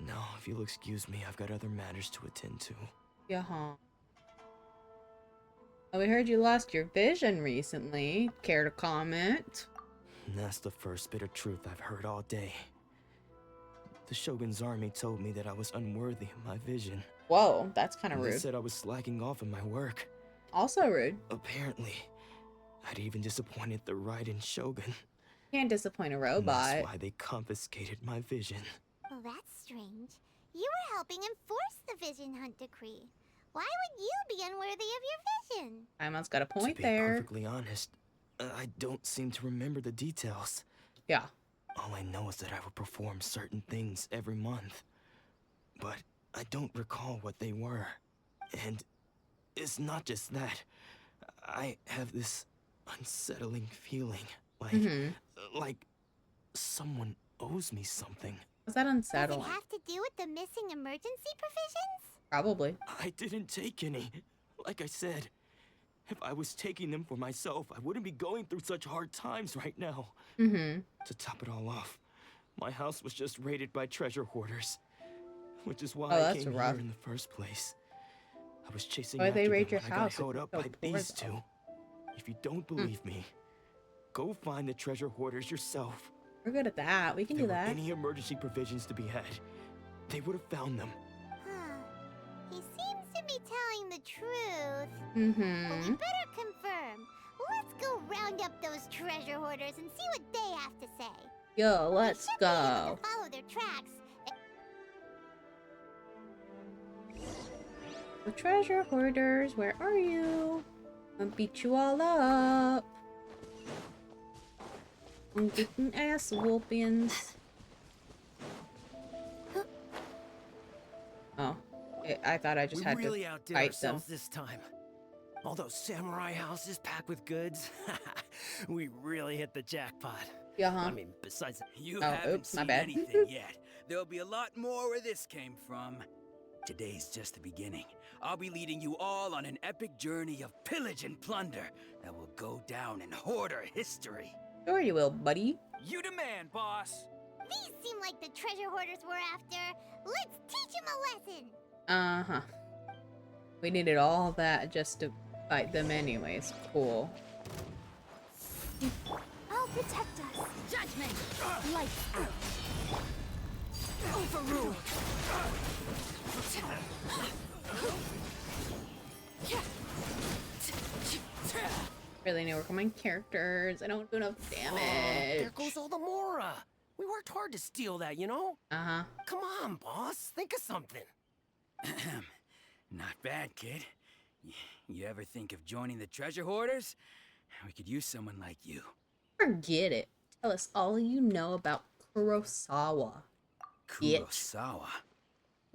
No, if you'll excuse me, I've got other matters to attend to. Yeah, huh. Oh, we heard you lost your vision recently. Care to comment? That's the first bit of truth I've heard all day. The Shogun's army told me that I was unworthy of my vision. Whoa, that's kind of rude. They said I was slacking off in my work. Also rude. Apparently, I'd even disappointed the Raiden Shogun. Can't disappoint a robot. And that's why they confiscated my vision. Well, that's strange. You were helping enforce the Vision Hunt decree. Why would you be unworthy of your vision? Imon's got a point to be there. Perfectly honest, I don't seem to remember the details. Yeah. All I know is that I would perform certain things every month. But I don't recall what they were. And it's not just that. I have this unsettling feeling. Like someone owes me something. Was that unsettling? Does it have to do with the missing emergency provisions? Probably. I didn't take any. Like I said, if I was taking them for myself, I wouldn't be going through such hard times right now. To top it all off, my house was just raided by treasure hoarders. Which is why I came here in the first place. I was chasing after them when I got held up by these two. If you don't believe me, go find the treasure hoarders yourself. We're good at that. We can do that. If there were any emergency provisions to be had, they would have found them. He seems to be telling the truth. But we better confirm. Let's go round up those treasure hoarders and see what they have to say. Yo, let's go. We should be able to follow their tracks. The treasure hoarders, where are you? I'll beat you all up. I'm getting ass whoopings. Oh, I thought I just had really to outdid fight them. ourselves this time. All those samurai houses packed with goods. We really hit the jackpot. I mean, besides, you haven't seen anything yet. There'll be a lot more where this came from. Today's just the beginning. I'll be leading you all on an epic journey of pillage and plunder that will go down in hoarder history. Sure you will, buddy. You demand, boss. These seem like the treasure hoarders we're after. Let's teach them a lesson. Uh-huh. We needed all that just to fight them anyways. Cool. I'll protect us. Judgment. Lights out. Overruled. Really need to work on my characters. I don't do enough damage. There goes all the Mora. We worked hard to steal that, you know? Come on, boss. Think of something. Not bad, kid. You ever think of joining the treasure hoarders? We could use someone like you. Forget it. Tell us all you know about Kurosawa. Kurosawa?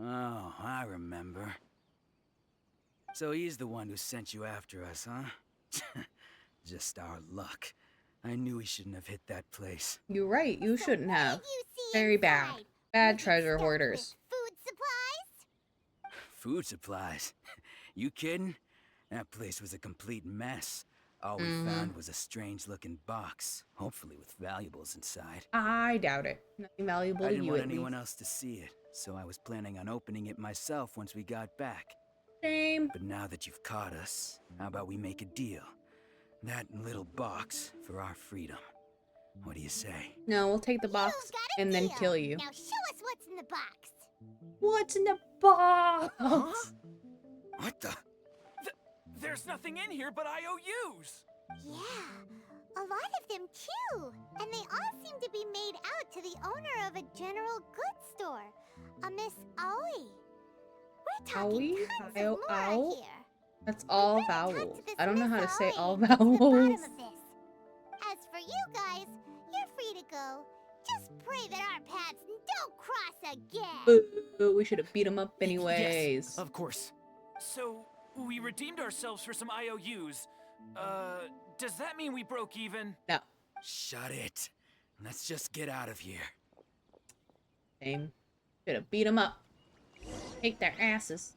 Oh, I remember. So he's the one who sent you after us, huh? Just our luck. I knew we shouldn't have hit that place. You're right, you shouldn't have. Very bad. Bad treasure hoarders. Food supplies? Food supplies? You kidding? That place was a complete mess. All we found was a strange-looking box, hopefully with valuables inside. I doubt it. Nothing valuable to you, I didn't want at anyone least. else to see it, so I was planning on opening it myself once we got back. Shame. But now that you've caught us, how about we make a deal? That little box for our freedom. What do you say? No, we'll take the box and then kill you. Now show us what's in the box. What's in the box? Huh? What the? There's nothing in here but IOUs. Yeah, a lot of them too. And they all seem to be made out to the owner of a general goods store, a Miss 𝙂𝙗. We're talking tons of more here. That's all vowels. I don't know how to say all Miss 𝙂𝙗 vowels. to the bottom of this. As for you guys, you're free to go. Just pray that our paths don't cross again. Boo, we should have beat him up anyways. Yes, of course. So, we redeemed ourselves for some IOUs. Does that mean we broke even? No. Shut it. Let's just get out of here. Same. Should have beat him up. Take their asses.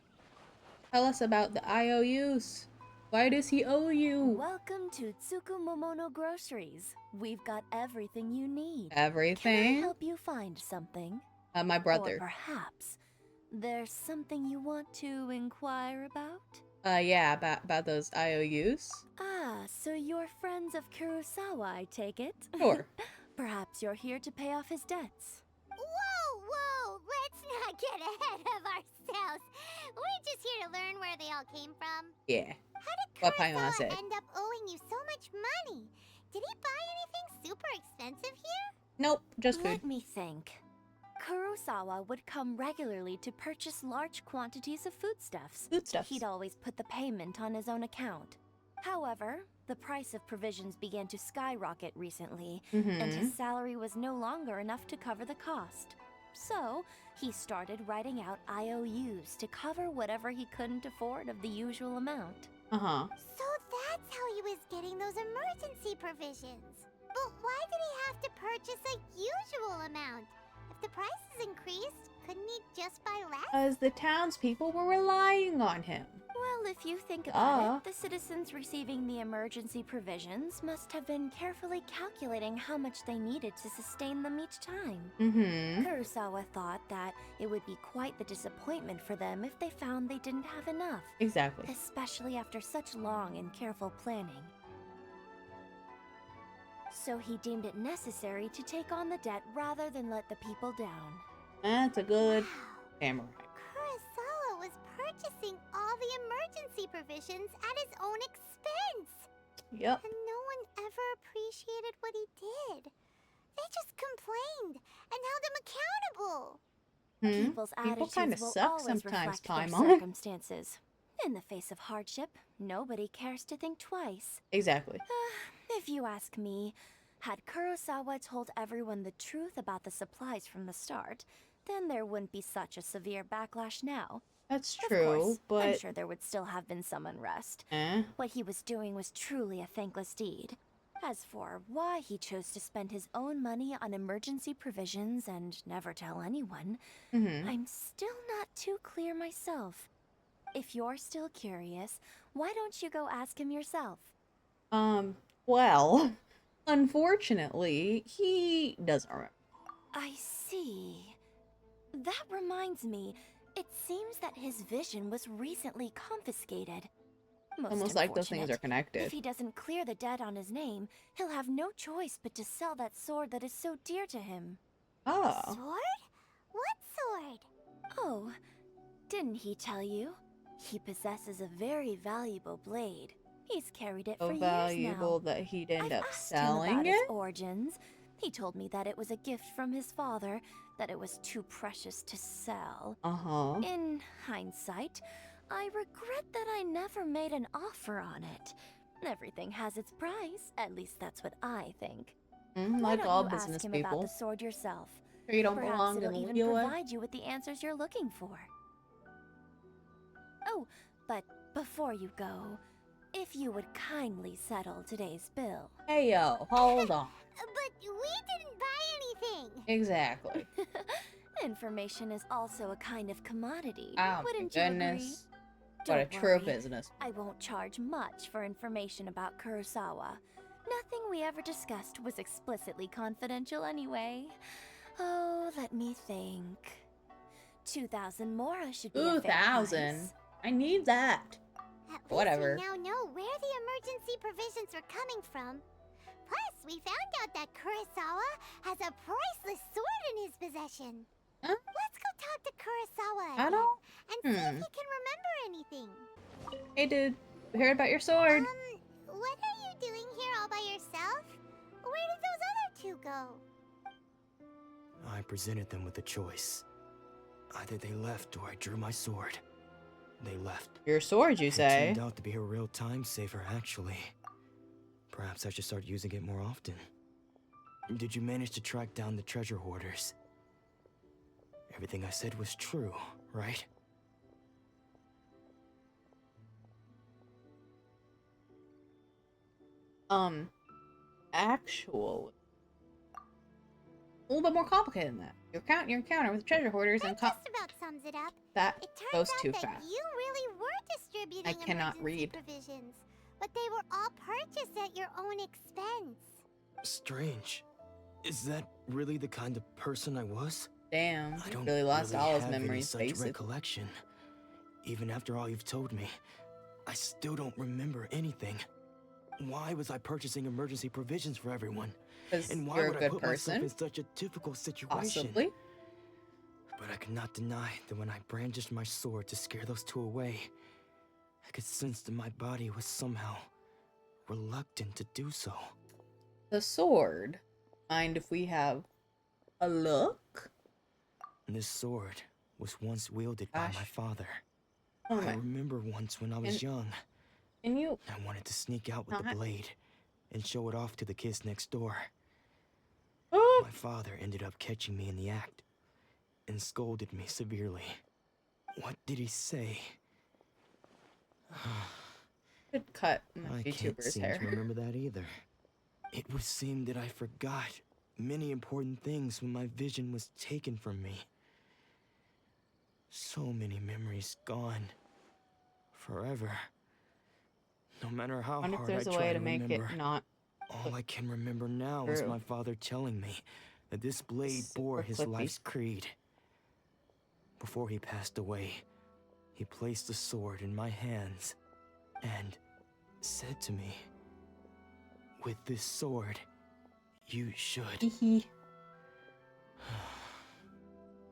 Tell us about the IOUs. Why does he owe you? Welcome to Tsukumomono Groceries. We've got everything you need. Everything? Can I help you find something? My brother. Or perhaps there's something you want to inquire about? Yeah, about those IOUs. Ah, so you're friends of Kurosawa, I take it? Sure. Perhaps you're here to pay off his debts. Whoa, let's not get ahead of ourselves. We're just here to learn where they all came from. Yeah. How did What Paimon Kurosawa said. end up owing you so much money? Did he buy anything super expensive here? Nope, just food. Let me think. Kurosawa would come regularly to purchase large quantities of foodstuffs. He'd always put the payment on his own account. However, the price of provisions began to skyrocket recently, and his salary was no longer enough to cover the cost. So, he started writing out IOUs to cover whatever he couldn't afford of the usual amount. So that's how he was getting those emergency provisions. But why did he have to purchase a usual amount? If the prices increased, couldn't he just buy less? Because the townspeople were relying on him. Well, if you think about it, the citizens receiving the emergency provisions must have been carefully calculating how much they needed to sustain them each time. Kurosawa thought that it would be quite the disappointment for them if they found they didn't have enough. Exactly. Especially after such long and careful planning. So he deemed it necessary to take on the debt rather than let the people down. That's a good samurai. Kurosawa was purchasing all the emergency provisions at his own expense. Yep. And no one ever appreciated what he did. They just complained and held him accountable. People's People attitudes kind of will suck always sometimes, reflect their Paimon. circumstances. In the face of hardship, nobody cares to think twice. Exactly. If you ask me, had Kurosawa told everyone the truth about the supplies from the start, then there wouldn't be such a severe backlash now. That's Of true, course, but... I'm sure there would still have been some unrest. What he was doing was truly a thankless deed. As for why he chose to spend his own money on emergency provisions and never tell anyone, I'm still not too clear myself. If you're still curious, why don't you go ask him yourself? Well, unfortunately, he doesn't remember. I see. That reminds me, it seems that his vision was recently confiscated. Most Almost like those things unfortunate. are connected. If he doesn't clear the debt on his name, he'll have no choice but to sell that sword that is so dear to him. Oh. Sword? What sword? Oh, didn't he tell you? He possesses a very valuable blade. He's carried it So for years valuable now. that he'd end up I've asked him about selling its it? origins. He told me that it was a gift from his father, that it was too precious to sell. In hindsight, I regret that I never made an offer on it. Everything has its price, at least that's what I think. Why Like don't all you business ask him people. about the sword yourself? Sure you don't Perhaps belong to it'll even Liyue? provide you with the answers you're looking for. Oh, but before you go, if you would kindly settle today's bill. Hey yo, hold on. But we didn't buy anything. Exactly. Information is also a kind of commodity. Oh my Wouldn't you agree? goodness. What a Don't true worry. business. I won't charge much for information about Kurosawa. Nothing we ever discussed was explicitly confidential anyway. Oh, let me think. 2,000 mora should be a fair 2,000? price. I need that. At Whatever. least we now know where the emergency provisions were coming from. Plus, we found out that Kurosawa has a priceless sword in his possession. Let's go talk to Kurosawa I again don't- and see if he can remember anything. Hey, dude. We heard about your sword. What are you doing here all by yourself? Where did those other two go? I presented them with a choice. Either they left or I drew my sword. They left. Your sword, you It say? turned out to be a real time saver, actually. Perhaps I should start using it more often. Did you manage to track down the treasure hoarders? Everything I said was true, right? Actual. A little bit more complicated than that. Your encounter with treasure hoarders and Just about sums it up. that It turns goes out too that fast. you really were distributing I cannot emergency read. provisions, but they were all purchased at your own expense. Strange. Is that really the kind of person I was? Damn, I you don't really lost all his have any memories, such basically. recollection. Even after all you've told me, I still don't remember anything. Why was I purchasing emergency provisions for everyone? And why you're a would I good put myself person. in such a difficult situation? Possibly. But I could not deny that when I brandished my sword to scare those two away, I could sense that my body was somehow reluctant to do so. The sword. Mind if we have a look? This sword was once wielded by my father. Oh I my. remember once when I was young. And you... I wanted to sneak out with the blade and show it off to the kids next door. My father ended up catching me in the act and scolded me severely. What did he say? Could cut my I can't VTuber's seem hair. to remember that either. It would seem that I forgot many important things when my vision was taken from me. So many memories gone. Forever. No matter how Wonder if hard I there's a try way to to make remember, it not. all I can remember now is True. my father telling me that this blade bore his clippy. life's creed. Before he passed away, he placed the sword in my hands and said to me, "With this sword, you should."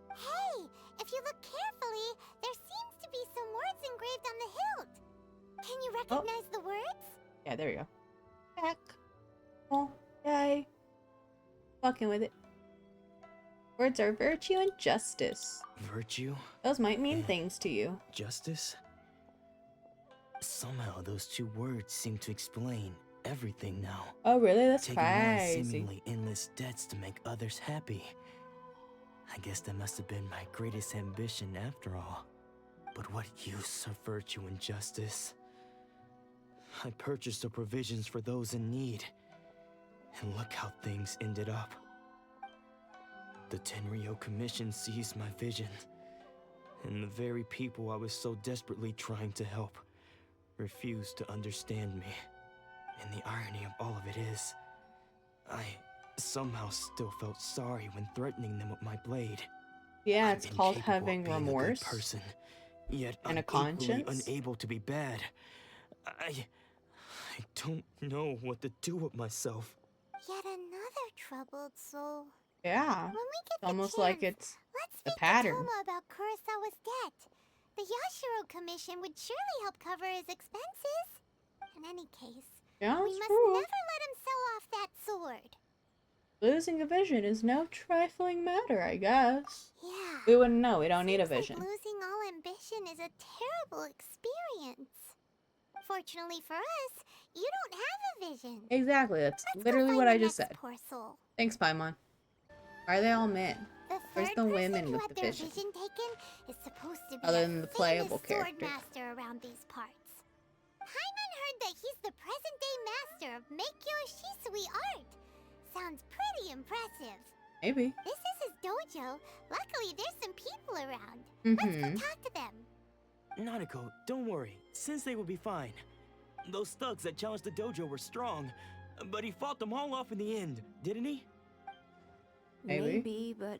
Hey, if you look carefully, there seems to be some words engraved on the hilt. Can you recognize the words? Yeah, there you go. Back. Oh, yay. Fucking with it. Words are virtue and justice. Virtue? Those might mean things to you. Justice? Somehow those two words seem to explain everything now. Oh, really? That's Taking on crazy. seemingly endless debts to make others happy. I guess that must have been my greatest ambition after all. But what use of virtue and justice? I purchased the provisions for those in need. And look how things ended up. The Tenryou Commission seized my vision. And the very people I was so desperately trying to help refused to understand me. And the irony of all of it is, I somehow still felt sorry when threatening them with my blade. Yeah, I'm it's called incapable of having being a good remorse. person, yet And I'm a conscience. equally unable to be bad. I don't know what to do with myself. Yet another troubled soul. Yeah. When we get It's almost like it's let's the speak pattern. to Toma about Kurosawa's debt. The Yashiro Commission would surely help cover his expenses. In any case, Yeah, we that's must true. never let him sell off that sword. Losing a vision is no trifling matter, I guess. Yeah. We wouldn't know. We don't need a Seems like vision. losing all ambition is a terrible experience. Fortunately for us, you don't have a vision. Exactly. That's Let's go literally find what the I just next said. Poor soul. Thanks, Paimon. Why are they all men? The Where's third the person women who with had the their vision? taken is supposed to be Other a than the famous playable sword character. master around these parts. Paimon heard that he's the present-day master of 𝙂𝙂 𝘲𝙀 art. Sounds pretty impressive. Maybe. This is his dojo. Luckily, there's some people around. Let's go talk to them. Nanako, don't worry. Sensei will be fine. Those thugs that challenged the dojo were strong, but he fought them all off in the end, didn't he? Maybe, but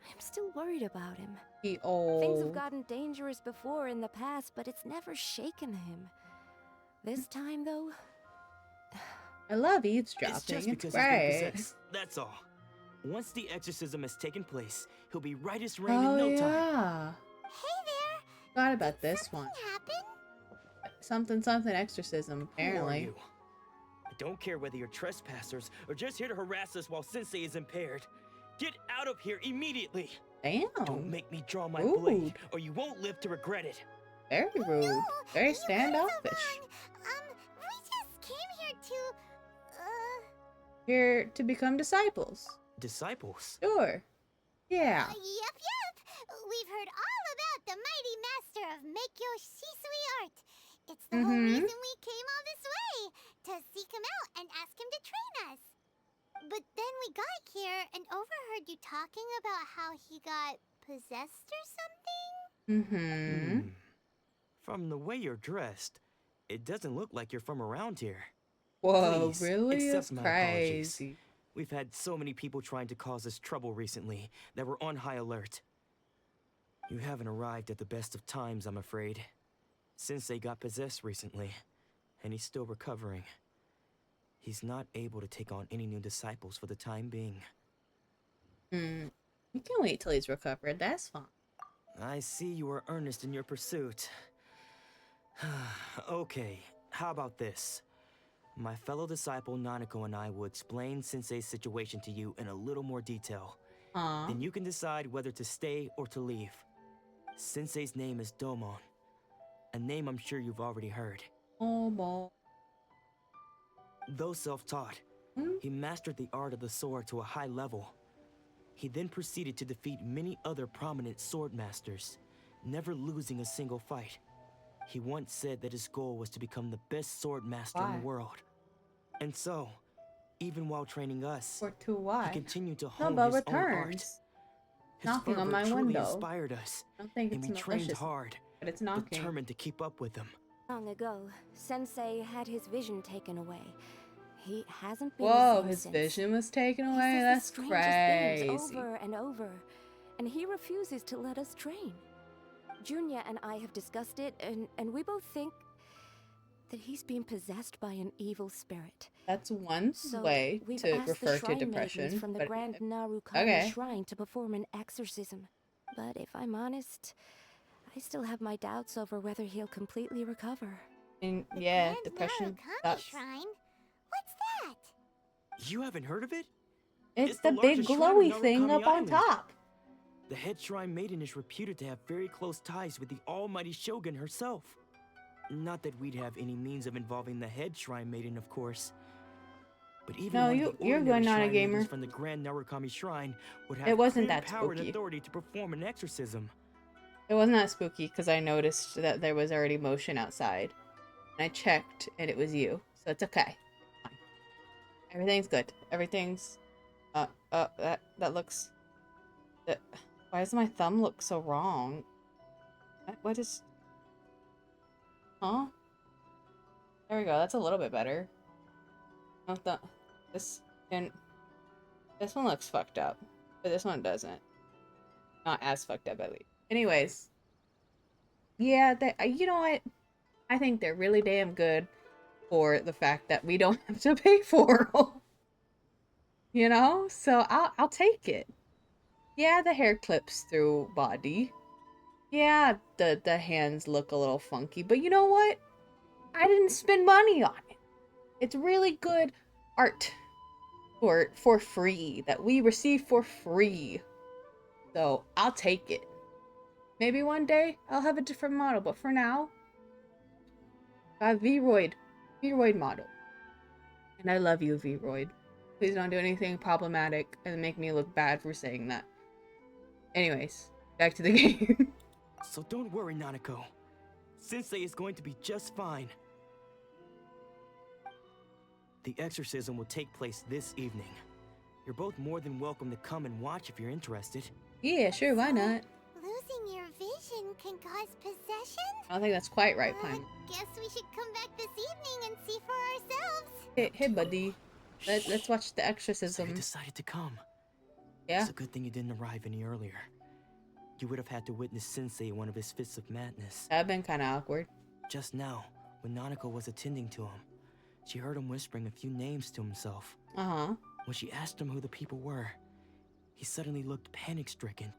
I'm still worried about him. He Things old. have gotten dangerous before in the past, but it's never shaken him. This time, though, I love It's eavesdropping. just It's because he's been great. possessed, that's all. Once the exorcism has taken place, he'll be right as rain in no time. Yeah. Hey there. Forgot about this one. Happen? Something exorcism, apparently. Who are you? I don't care whether you're trespassers or just here to harass us while Sensei is impaired. Get out of here immediately. Damn. Don't make me draw my Rude. blade, or you won't live to regret it. Very rude. No, Very you heard so standoffish. wrong. We just came here to, Here to become disciples. Disciples? Sure. Yeah. Yep. We've heard all about the mighty master of 𝙂𝙂 𝘼𝙂 𝙬𝙤. It's the whole reason we came all this way, to seek him out and ask him to train us. But then we got here and overheard you talking about how he got possessed or something? From the way you're dressed, it doesn't look like you're from around here. Whoa, Please, really? accept That's my apologies. crazy. We've had so many people trying to cause us trouble recently that we're on high alert. You haven't arrived at the best of times, I'm afraid. Sensei got possessed recently, and he's still recovering. He's not able to take on any new disciples for the time being. You can wait till he's recovered, that's fine. I see you are earnest in your pursuit. Okay, how about this? My fellow disciple Nanako and I will explain Sensei's situation to you in a little more detail. Then you can decide whether to stay or to leave. Sensei's name is Domon, a name I'm sure you've already heard. Domon. Though self-taught, he mastered the art of the sword to a high level. He then proceeded to defeat many other prominent sword masters, never losing a single fight. He once said that his goal was to become the best sword master in the world. And so, even while training us, he continued to hone his own art. His Knocking on fervor my truly window. inspired us, I don't think and it's we trained malicious, hard, but it's knocking. determined to keep up with him. Long ago, Sensei had his vision taken away. He hasn't been Whoa, the same his since. vision was taken He away? says the That's strangest crazy. things over and over, and he refuses to let us train. Junya and I have discussed it, and we both think that he's being possessed by an evil spirit. That's one So way we've to asked refer the to shrine depression. maidens from the but- Grand Narukami okay. Shrine to perform an exorcism. But if I'm honest, I still have my doubts over whether he'll completely recover. And yeah, Grand depression Narukami sucks. Shrine? What's that? You haven't heard of it? It's the big largest shrine on glowy thing Narukami up on Island. top. The head shrine maiden is reputed to have very close ties with the almighty shogun herself. Not that we'd have any means of involving the head shrine maiden, of course. But even No, one of you're the ordinary not a shrine maidens gamer. from the Grand Narukami Shrine would have It wasn't clear that power and spooky. authority to perform an exorcism. It wasn't that spooky because I noticed that there was already motion outside. And I checked and it was you. So it's okay. Fine. Everything's good. Everything's that looks why does my thumb look so wrong? What is Huh? There we go. That's a little bit better. This one looks fucked up, but this one doesn't. Not as fucked up, at least. Anyways, yeah, you know what? I think they're really damn good for the fact that we don't have to pay for them. You know, so I'll take it. Yeah, the hair clips through body. Yeah, the hands look a little funky, but you know what? I didn't spend money on it. It's really good art for free that we receive for free. So I'll take it. Maybe one day I'll have a different model, but for now, I have Vroid model. And I love you, Vroid. Please don't do anything problematic and make me look bad for saying that. Anyways, back to the game. So don't worry, Nanako. Sensei is going to be just fine. The exorcism will take place this evening. You're both more than welcome to come and watch if you're interested. Yeah, sure, why not? Losing your vision can cause possession? I don't think that's quite right, Pine. Guess we should come back this evening and see for ourselves. Hey buddy. Let's watch the exorcism. So you decided to come. Yeah. It's a good thing you didn't arrive any earlier. You would have had to witness Sensei in one of his fits of madness. That'd been kind of awkward. Just now, when Nanako was attending to him, she heard him whispering a few names to himself. Uh-huh. When she asked him who the people were, he suddenly looked panic-stricken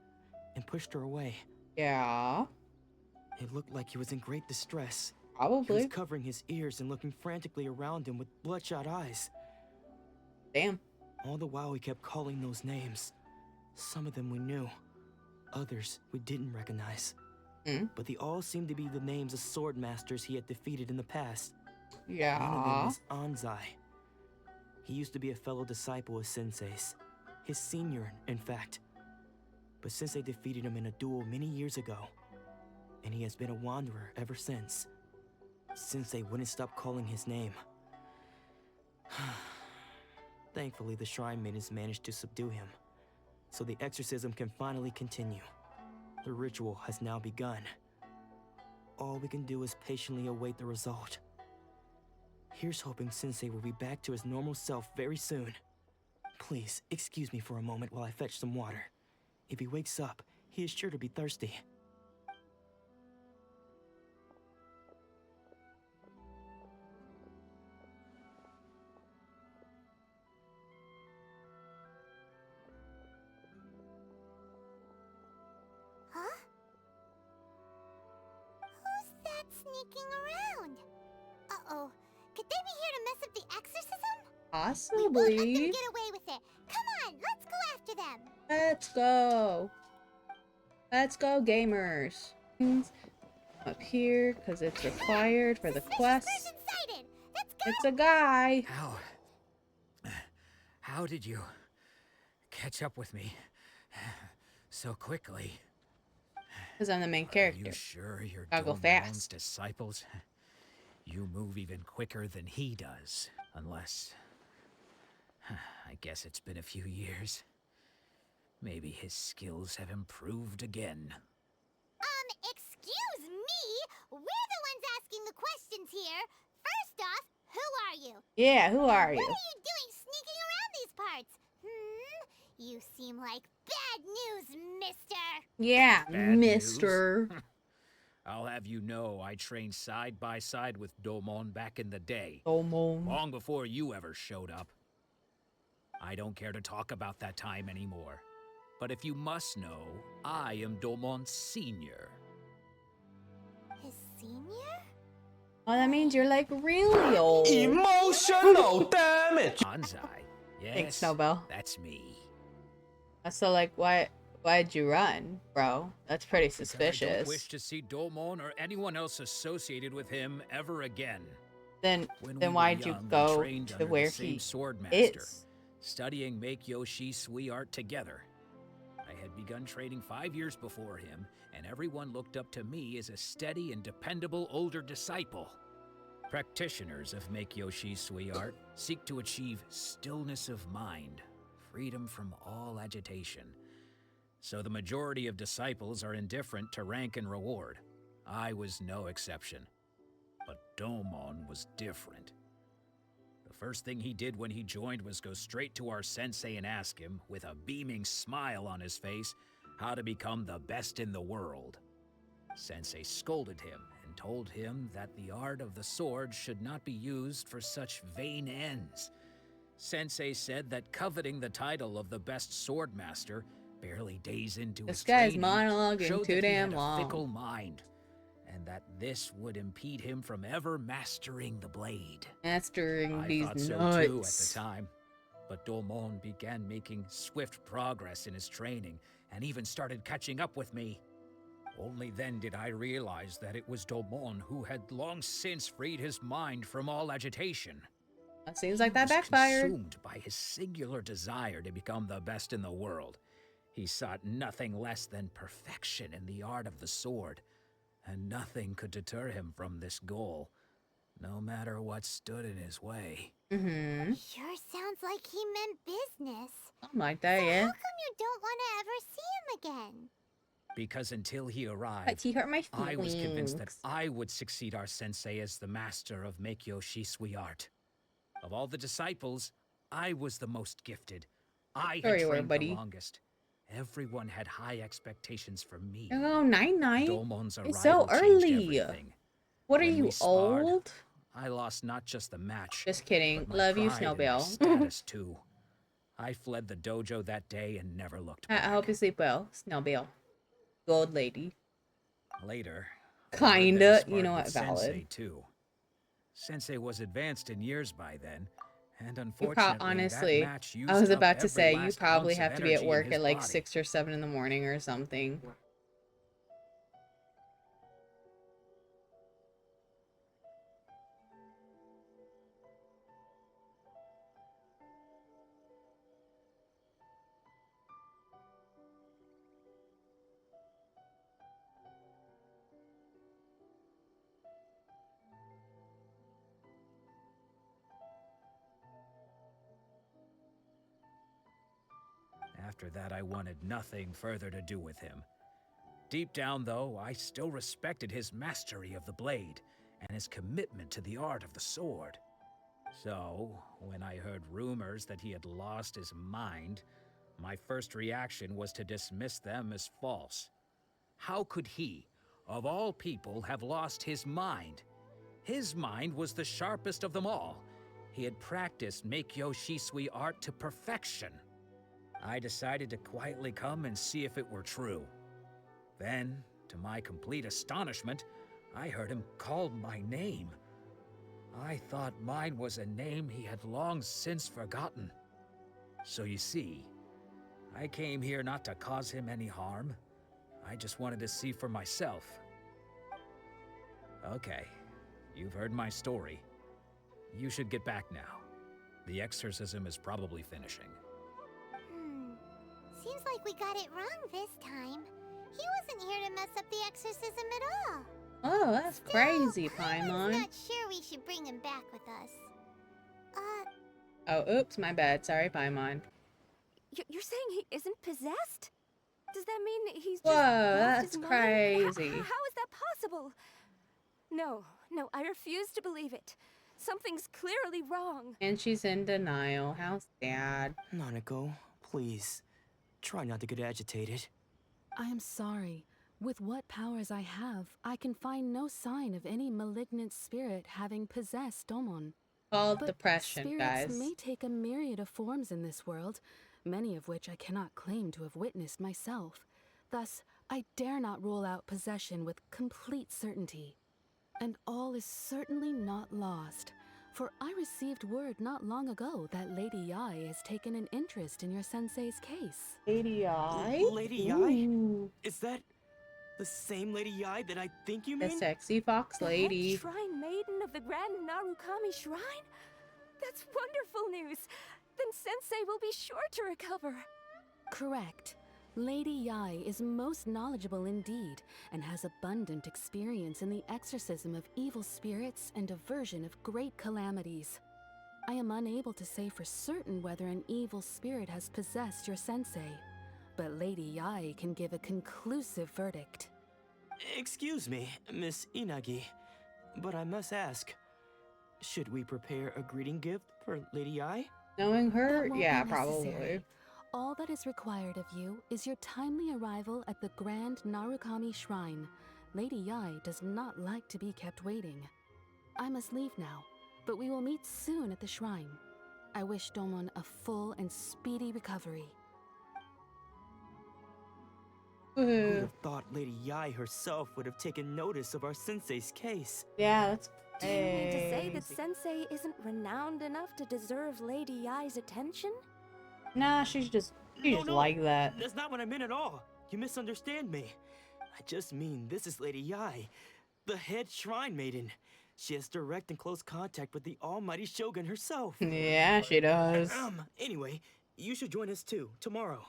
and pushed her away. Yeah. It looked like he was in great distress. Probably. He was covering his ears and looking frantically around him with bloodshot eyes. Damn. All the while he kept calling those names. Some of them we knew, others we didn't recognize. But they all seemed to be the names of sword masters he had defeated in the past. Yeah. One of them was 𝙂𝙂. He used to be a fellow disciple of Sensei's. His senior, in fact. But Sensei defeated him in a duel many years ago. And he has been a wanderer ever since. Sensei wouldn't stop calling his name. Thankfully, the Shrine Maidens managed to subdue him. So the exorcism can finally continue. The ritual has now begun. All we can do is patiently await the result. Here's hoping Sensei will be back to his normal self very soon. Please, excuse me for a moment while I fetch some water. If he wakes up, he is sure to be thirsty. Huh? Who's that sneaking around? Uh-oh. Could they be here to mess up the exorcism? Possibly. We won't let them get away with it. Come on, let's go after them. Let's go. Let's go, gamers. Up here, because it's required for the quest. It's a guy. How did you catch up with me so quickly? Because I'm the main character. Are you sure you're Gotta go 𝙂𝙗's fast. disciples? You move even quicker than he does, unless... I guess it's been a few years. Maybe his skills have improved again. Excuse me? We're the ones asking the questions here. First off, who are you? Yeah, who are you? What are you doing sneaking around these parts? You seem like bad news, mister. Yeah, Bad mister. news? I'll have you know I trained side by side with 𝙂𝙗 back in the day. 𝙂𝙗. Long before you ever showed up. I don't care to talk about that time anymore. But if you must know, I am 𝙂𝙗's senior. His senior? Oh, that means you're like really old. Emotional damage. 𝙂𝙖. Yes, Thanks, Nobel. that's me. So like, why'd you run, bro? That's pretty Because I suspicious. don't wish to see 𝙂𝙗 or anyone else associated with him ever again. Then When we were why'd you young, we go trained to under where the same he swordmaster, is? studying 𝘂𝙗 𝘲𝙗 together. I had begun training 5 years before him, and everyone looked up to me as a steady and dependable older disciple. Practitioners of 𝘂𝙗 𝘲𝙗 seek to achieve stillness of mind, freedom from all agitation. So the majority of disciples are indifferent to rank and reward. I was no exception. But 𝙂𝙗 was different. The first thing he did when he joined was go straight to our sensei and ask him, with a beaming smile on his face, how to become the best in the world. Sensei scolded him and told him that the art of the sword should not be used for such vain ends. Sensei said that coveting the title of the best swordmaster barely days into This his guy's training monologuing showed too that he damn had a long. fickle mind, and that this would impede him from ever mastering the blade. Mastering I these thought so nuts. too at the time, but 𝙂𝙗 began making swift progress in his training and even started catching up with me. Only then did I realize that it was 𝙂𝙗 who had long since freed his mind from all agitation. That seems like that He was backfired. consumed by his singular desire to become the best in the world. He sought nothing less than perfection in the art of the sword, and nothing could deter him from this goal, no matter what stood in his way. Sure sounds like he meant business. Something like that, So yeah. how come you don't want to ever see him again? Because until he But arrived, he hurt my I was convinced that feelings. I would succeed our sensei as the master of 𝘂𝙗 𝘲𝙗. Of all the disciples, I was the most gifted. I Sure had you were, trained buddy. the longest. Everyone had high expectations for me. Oh, 9-9. 𝙂𝙗's It's so arrival changed early. everything. What are When you, we sparred, old? I lost not just the match. Just kidding. but my Love you, pride and my Snowbell. status too. I fled the dojo that day and never looked I back. hope you sleep well, Snowbale. Gold lady. Later, Kinda, you know what, valid. Sensei too. Sensei was advanced in years by then, and You unfortunately, honestly, that match used I was up about to every say, you last probably ounce of have to be at energy in work his at like body. 6 or 7 in the morning or something. After that, I wanted nothing further to do with him. Deep down, though, I still respected his mastery of the blade and his commitment to the art of the sword. So, when I heard rumors that he had lost his mind, my first reaction was to dismiss them as false. How could he, of all people, have lost his mind? His mind was the sharpest of them all. He had practiced 𝙂𝙂 𝘂𝙀 art to perfection. I decided to quietly come and see if it were true. Then, to my complete astonishment, I heard him call my name. I thought mine was a name he had long since forgotten. So you see, I came here not to cause him any harm. I just wanted to see for myself. Okay, you've heard my story. You should get back now. The exorcism is probably finishing. Seems like we got it wrong this time. He wasn't here to mess up the exorcism at all. Oh, that's crazy, I'm Paimon. not sure we should bring him back with us. Oh, oops, my bad. Sorry, Paimon. You're saying he isn't possessed? Does that mean he's just Whoa, lost that's his mind? crazy. How is that possible? No, I refuse to believe it. Something's clearly wrong. And she's in denial. How sad. Nanako, please. Try not to get agitated. I am sorry. With what powers I have, I can find no sign of any malignant spirit having possessed Domon. Called But depression, spirits guys. may take a myriad of forms in this world, many of which I cannot claim to have witnessed myself. Thus, I dare not rule out possession with complete certainty. And all is certainly not lost, for I received word not long ago that Lady 𝙂𝙖 has taken an interest in your sensei's case. Lady 𝙂𝙖𝙖? Lady 𝙂𝙖? Is that the same Lady 𝙂𝙖 that I think you The mean? sexy fox lady. The shrine maiden of the Grand Narukami Shrine? That's wonderful news. Then Sensei will be sure to recover. Correct. Lady 𝙂𝙖 is most knowledgeable indeed, and has abundant experience in the exorcism of evil spirits and aversion of great calamities. I am unable to say for certain whether an evil spirit has possessed your sensei, but Lady 𝙂𝙖 can give a conclusive verdict. Excuse me, Miss Inagi, but I must ask, should we prepare a greeting gift for Lady 𝙂𝙖? Knowing her? That won't Yeah, be probably. necessary. All that is required of you is your timely arrival at the Grand Narukami Shrine. Lady 𝙂𝙖 does not like to be kept waiting. I must leave now, but we will meet soon at the shrine. I wish Domon a full and speedy recovery. Who would have thought Lady 𝙂𝙖 herself would have taken notice of our sensei's case? Yeah, that's Do you mean to say that Sensei isn't renowned enough to deserve Lady 𝙂𝙖's attention? Nah, she's just No, like that. That's not what I meant at all. You misunderstand me. I just mean this is Lady 𝙂𝙖, the head shrine maiden. She has direct and close contact with the almighty Shogun herself. Yeah, she does. Anyway, you should join us too, tomorrow.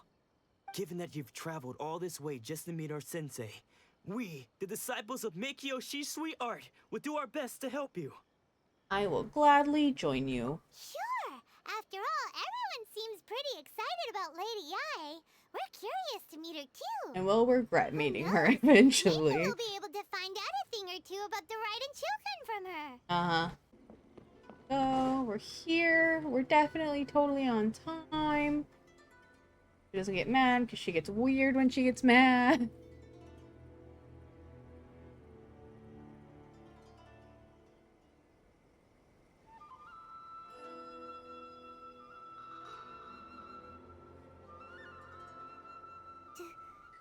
Given that you've traveled all this way just to meet our sensei, we, the disciples of 𝙂𝙂 𝘂𝙀 art, will do our best to help you. I will gladly join you. Sure! After all, everyone seems pretty excited about Lady 𝙂𝙖. We're curious to meet her too. And we'll regret meeting her eventually. Maybe we'll be able to find out a thing or two about the Raiden children from her. Uh-huh. So, we're here. We're definitely totally on time. She doesn't get mad because she gets weird when she gets mad.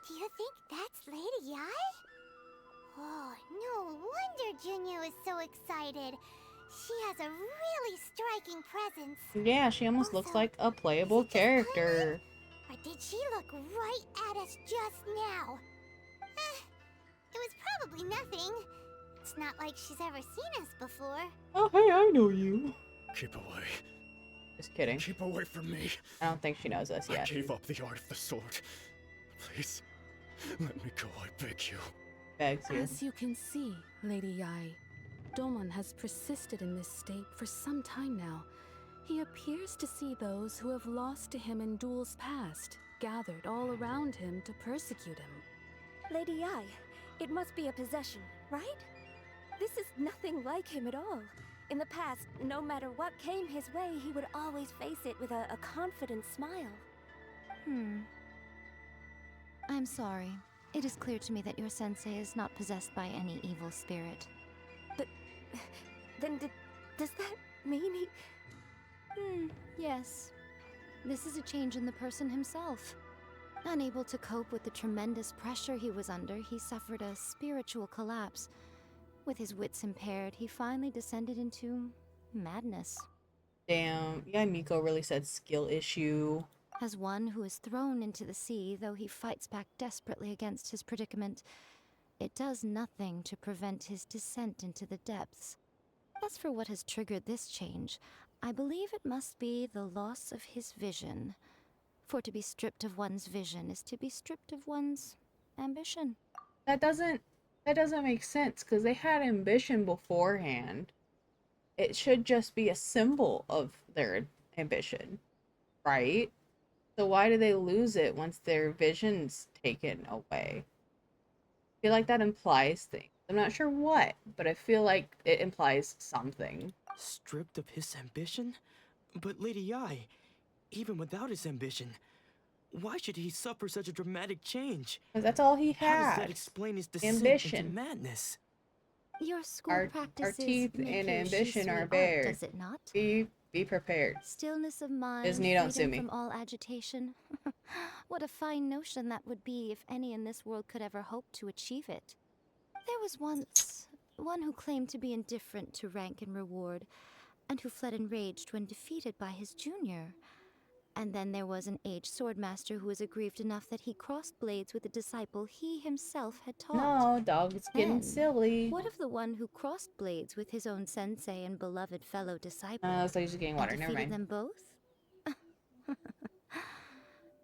Do you think that's Lady Yai? Oh, no wonder Junyu is so excited. She has a really striking presence. Yeah, she almost looks like a playable character. Or did she look right at us just now? It was probably nothing. It's not like she's ever seen us before. Oh, hey, I know you. Keep away. Just kidding. Keep away from me. I don't think she knows us yet. I gave up the art of the sword. Please, let me go, I beg you. Begs you. As you can see, Lady Yai, Domon has persisted in this state for some time now. He appears to see those who have lost to him in duels past, gathered all around him to persecute him. Lady Yai, it must be a possession, right? This is nothing like him at all. In the past, no matter what came his way, he would always face it with a confident smile. I'm sorry. It is clear to me that your sensei is not possessed by any evil spirit. But then does that mean he... Yes. This is a change in the person himself. Unable to cope with the tremendous pressure he was under, he suffered a spiritual collapse. With his wits impaired, he finally descended into madness. Damn, yeah, Miko really said skill issue. As one who is thrown into the sea, though he fights back desperately against his predicament, it does nothing to prevent his descent into the depths. As for what has triggered this change, I believe it must be the loss of his vision. For to be stripped of one's vision is to be stripped of one's ambition. That doesn't make sense, because they had ambition beforehand. It should just be a symbol of their ambition, right? So why do they lose it once their vision's taken away? I feel like that implies things. I'm not sure what, but I feel like it implies something. Stripped of his ambition? But Lady Yai, even without his ambition, why should he suffer such a dramatic change? Because that's all he How does had. that explain his descent Ambition. into madness? Your school Our practices teeth make and your ambition *𝙂𝙀 are art, bare. does it not? Be prepared. Stillness of mind, Disney, don't sue freedom me. from all agitation. What a fine notion that would be if any in this world could ever hope to achieve it. There was once one who claimed to be indifferent to rank and reward, and who fled enraged when defeated by his junior. And then there was an aged swordmaster who was aggrieved enough that he crossed blades with a disciple he himself had taught. No, dog, it's getting Then, silly. What of the one who crossed blades with his own sensei and beloved fellow disciple? So he's just getting water, and never defeated mind. them both?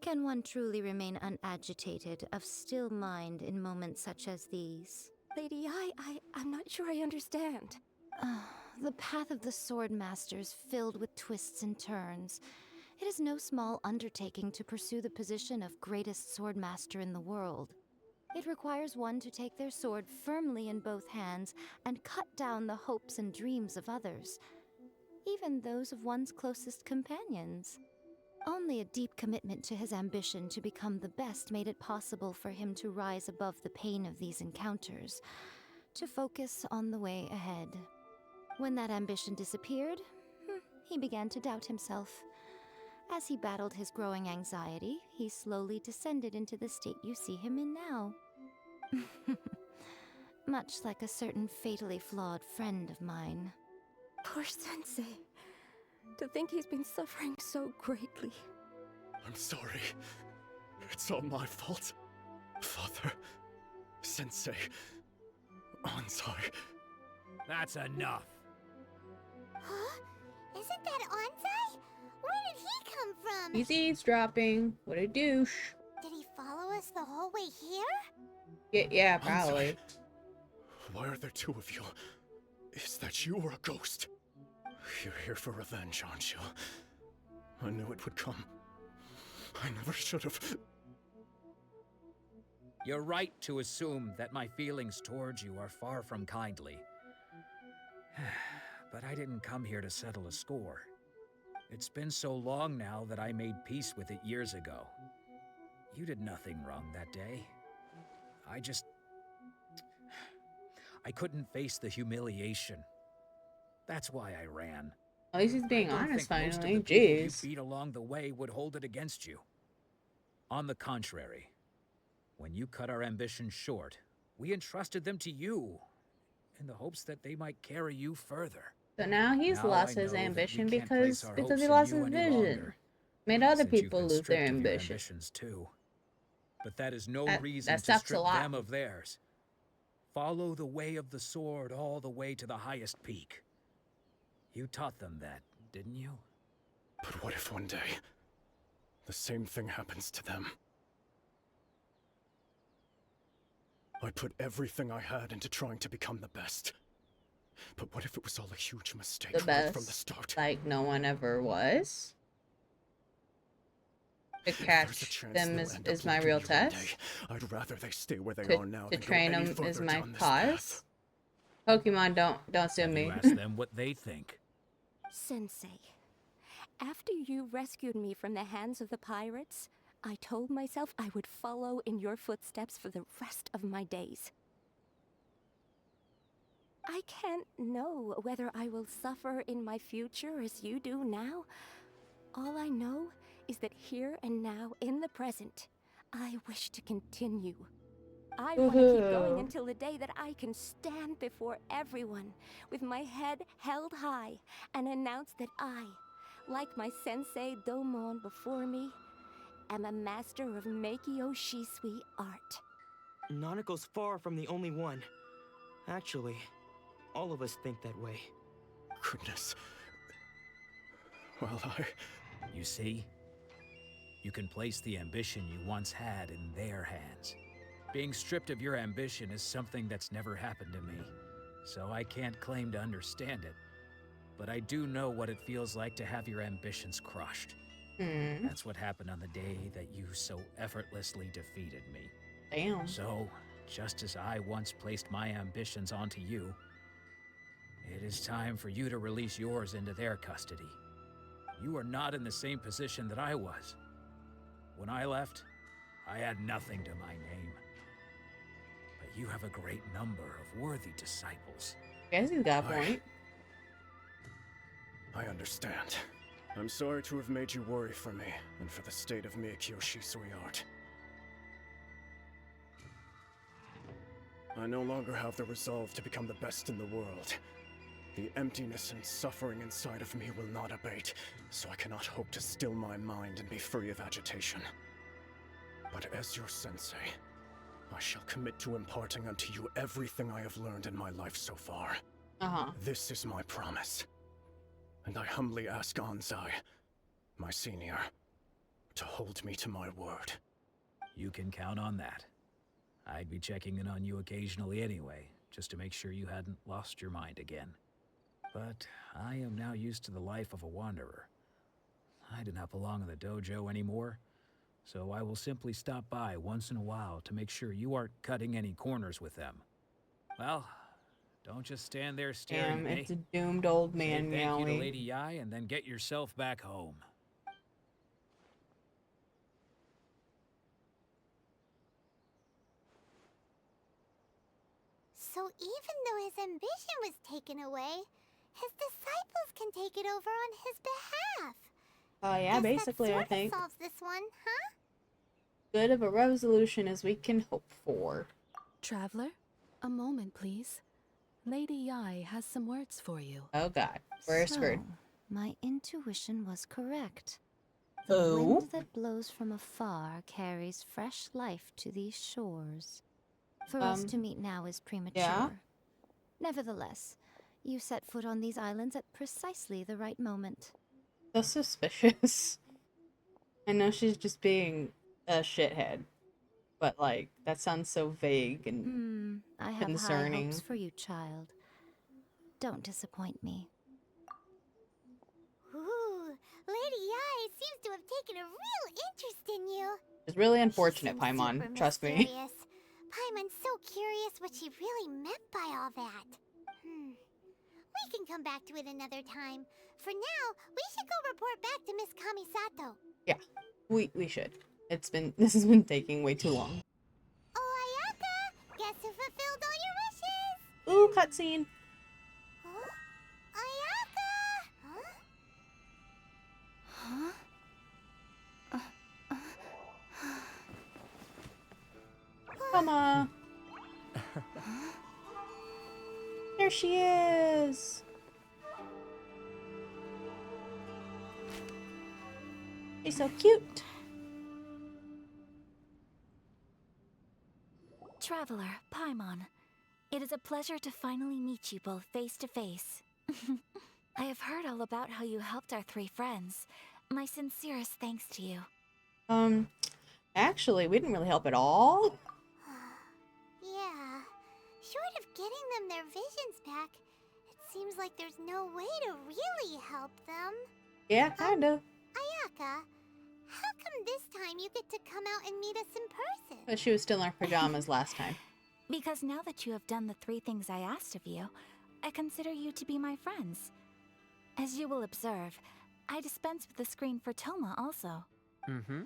Can one truly remain unagitated, of still mind in moments such as these? Lady Yai, I'm not sure I understand. The path of the swordmaster is filled with twists and turns. It is no small undertaking to pursue the position of greatest swordmaster in the world. It requires one to take their sword firmly in both hands and cut down the hopes and dreams of others, even those of one's closest companions. Only a deep commitment to his ambition to become the best made it possible for him to rise above the pain of these encounters, to focus on the way ahead. When that ambition disappeared, he began to doubt himself. As he battled his growing anxiety, he slowly descended into the state you see him in now. Much like a certain fatally flawed friend of mine. Poor Sensei. To think he's been suffering so greatly. I'm sorry. It's all my fault. Father, Sensei, Onsai. That's enough. Huh? Isn't that Onsai? Where did he come from? He's eavesdropping. What a douche. Did he follow us the whole way here? Yeah, probably. Why are there two of you? Is that you or a ghost? You're here for revenge, aren't you? I knew it would come. I never should have. You're right to assume that my feelings towards you are far from kindly. But I didn't come here to settle a score. It's been so long now that I made peace with it years ago. You did nothing wrong that day. I couldn't face the humiliation. That's why I ran. At least he's being I don't honest think most of finally. the people you Jeez. beat along the way would hold it against you. On the contrary, When you cut our ambitions short, we entrusted them to you, in the hopes that they might carry you further. So now he's Now lost I his know that we ambition can't place because our he hopes in lost you his any vision. longer, Made other since you've people been lose their stripped of your ambition. ambitions too. But that is no That reason to sucks a strip lot. them of theirs. Follow the way of the sword all the way to the highest peak. You taught them that, didn't you? But what if one day, the same thing happens to them? I put everything I had into trying to become the best. But what if it was all a huge mistake right from the start? Like no one ever was? To catch them is my real test. I'd rather they stay where they are now To than train go any them is further my down this cause. path. Pokemon, don't sue me. You ask them what they think. Sensei, after you rescued me from the hands of the pirates, I told myself I would follow in your footsteps for the rest of my days. I can't know whether I will suffer in my future as you do now. All I know is that here and now, in the present, I wish to continue. I want to keep going until the day that I can stand before everyone with my head held high and announce that I, like my sensei Domon before me, am a master of Meikyo Shisui art. Nanako's far from the only one. Actually, all of us think that way. Goodness. Well, You see? You can place the ambition you once had in their hands. Being stripped of your ambition is something that's never happened to me, so I can't claim to understand it. But I do know what it feels like to have your ambitions crushed. That's what happened on the day that you so effortlessly defeated me. Damn. So, just as I once placed my ambitions onto you, it is time for you to release yours into their custody. You are not in the same position that I was. When I left, I had nothing to my name. But you have a great number of worthy disciples. Guess he's got a point. I understand. I'm sorry to have made you worry for me, and for the state of Meikyo Shisui art. I no longer have the resolve to become the best in the world. The emptiness and suffering inside of me will not abate, so I cannot hope to still my mind and be free of agitation. But as your sensei, I shall commit to imparting unto you everything I have learned in my life so far. This is my promise. And I humbly ask 𝙂𝙂, my senior, to hold me to my word. You can count on that. I'd be checking in on you occasionally anyway, just to make sure you hadn't lost your mind again. But I am now used to the life of a wanderer. I do not belong in the dojo anymore, so I will simply stop by once in a while to make sure you aren't cutting any corners with them. Well, don't just stand there staring at me. It's a doomed old man Say thank you to meowing. Lady 𝙂 and then get yourself back home. So even though his ambition was taken away, his disciples can take it over on his behalf. Oh yeah, basically, I That think. solves this one, huh? Good of a resolution as we can hope for. Traveler, a moment, please. Lady 𝙂 has some words for you. Oh god, we're screwed. My intuition was correct. The wind that blows from afar carries fresh life to these shores. For us to meet now is premature. Yeah? Nevertheless, you set foot on these islands at precisely the right moment. So suspicious. I know she's just being a shithead, but like, that sounds so vague and I have high concerning. hopes for you, child. Don't disappoint me. Ooh, Lady 𝙂 seems to have taken a real interest in you. It's really unfortunate, Paimon. Super Trust me. mysterious. Paimon's so curious what she really meant by all that. We can come back to it another time. For now, we should go report back to Miss Kamisato. Yeah, we should. This has been taking way too long. Oh, Ayaka! Guess who fulfilled all your wishes? Ooh, cutscene. Huh? Ayaka! Huh? Toma. There she is. She's so cute. Traveler, Paimon. It is a pleasure to finally meet you both face to face. I have heard all about how you helped our 3 friends. My sincerest thanks to you. Actually, we didn't really help at all. Yeah. Short of getting them their visions back, it seems like there's no way to really help them. Yeah, kinda. Ayaka, how come this time you get to come out and meet us in person? But she was still in her pajamas last time. Because now that you have done the 3 things I asked of you, I consider you to be my friends. As you will observe, I dispense with the screen for Toma also. Mm-hmm.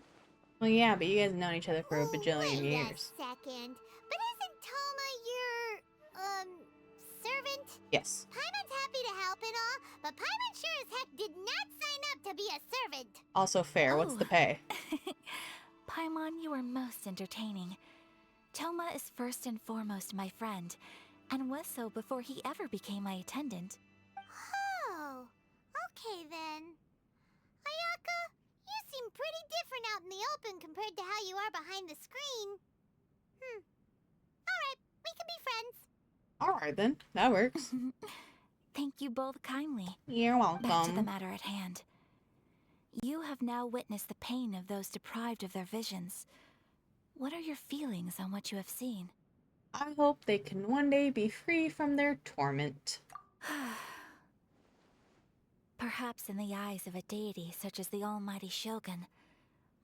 Well, yeah, but you guys have known each other for a bajillion Wait years. a second. But isn't Toma your, servant? Yes. Paimon's happy to help and all, but Paimon sure as heck did not sign up to be a servant. Also fair. What's the pay? Paimon, you are most entertaining. Toma is first and foremost my friend, and was so before he ever became my attendant. Oh, okay then. Ayaka, you seem pretty different out in the open compared to how you are behind the screen. Alright, we can be friends. Alright then. That works. Thank you both kindly. You're welcome. Back to the matter at hand. You have now witnessed the pain of those deprived of their visions. What are your feelings on what you have seen? I hope they can one day be free from their torment. Perhaps in the eyes of a deity such as the almighty Shogun,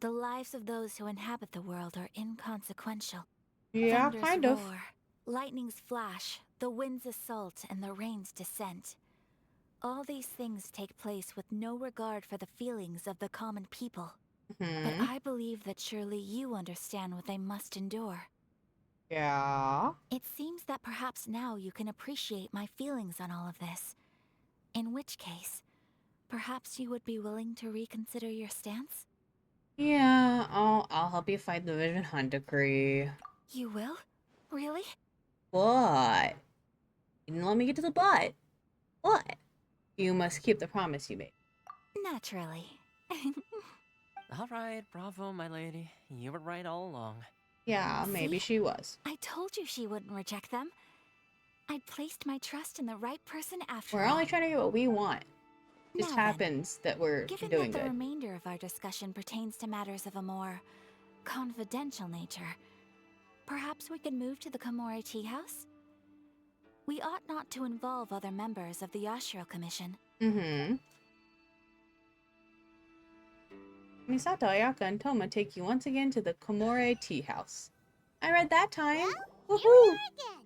the lives of those who inhabit the world are inconsequential. Yeah, Thunders kind of. roar, lightnings flash, the winds assault, and the rains descent. All these things take place with no regard for the feelings of the common people. But I believe that surely you understand what they must endure. Yeah. It seems that perhaps now you can appreciate my feelings on all of this. In which case, perhaps you would be willing to reconsider your stance? Yeah, I'll help you fight the Vision Hunt decree. You will? Really? What? You didn't let me get to the butt. What? You must keep the promise you made. Naturally. Alright, bravo, my lady. You were right all along. Yeah, maybe she was. I told you she wouldn't reject them. I'd placed my trust in the right person after all. We're only trying to get what we want. It just Now then, happens that we're given doing that the good. remainder of our discussion pertains to matters of a more confidential nature, perhaps we could move to the Komore Tea House? We ought not to involve other members of the Yashiro Commission. Misato, Ayaka, and Toma take you once again to the Komore Tea House. I read that time. Well, woohoo! again.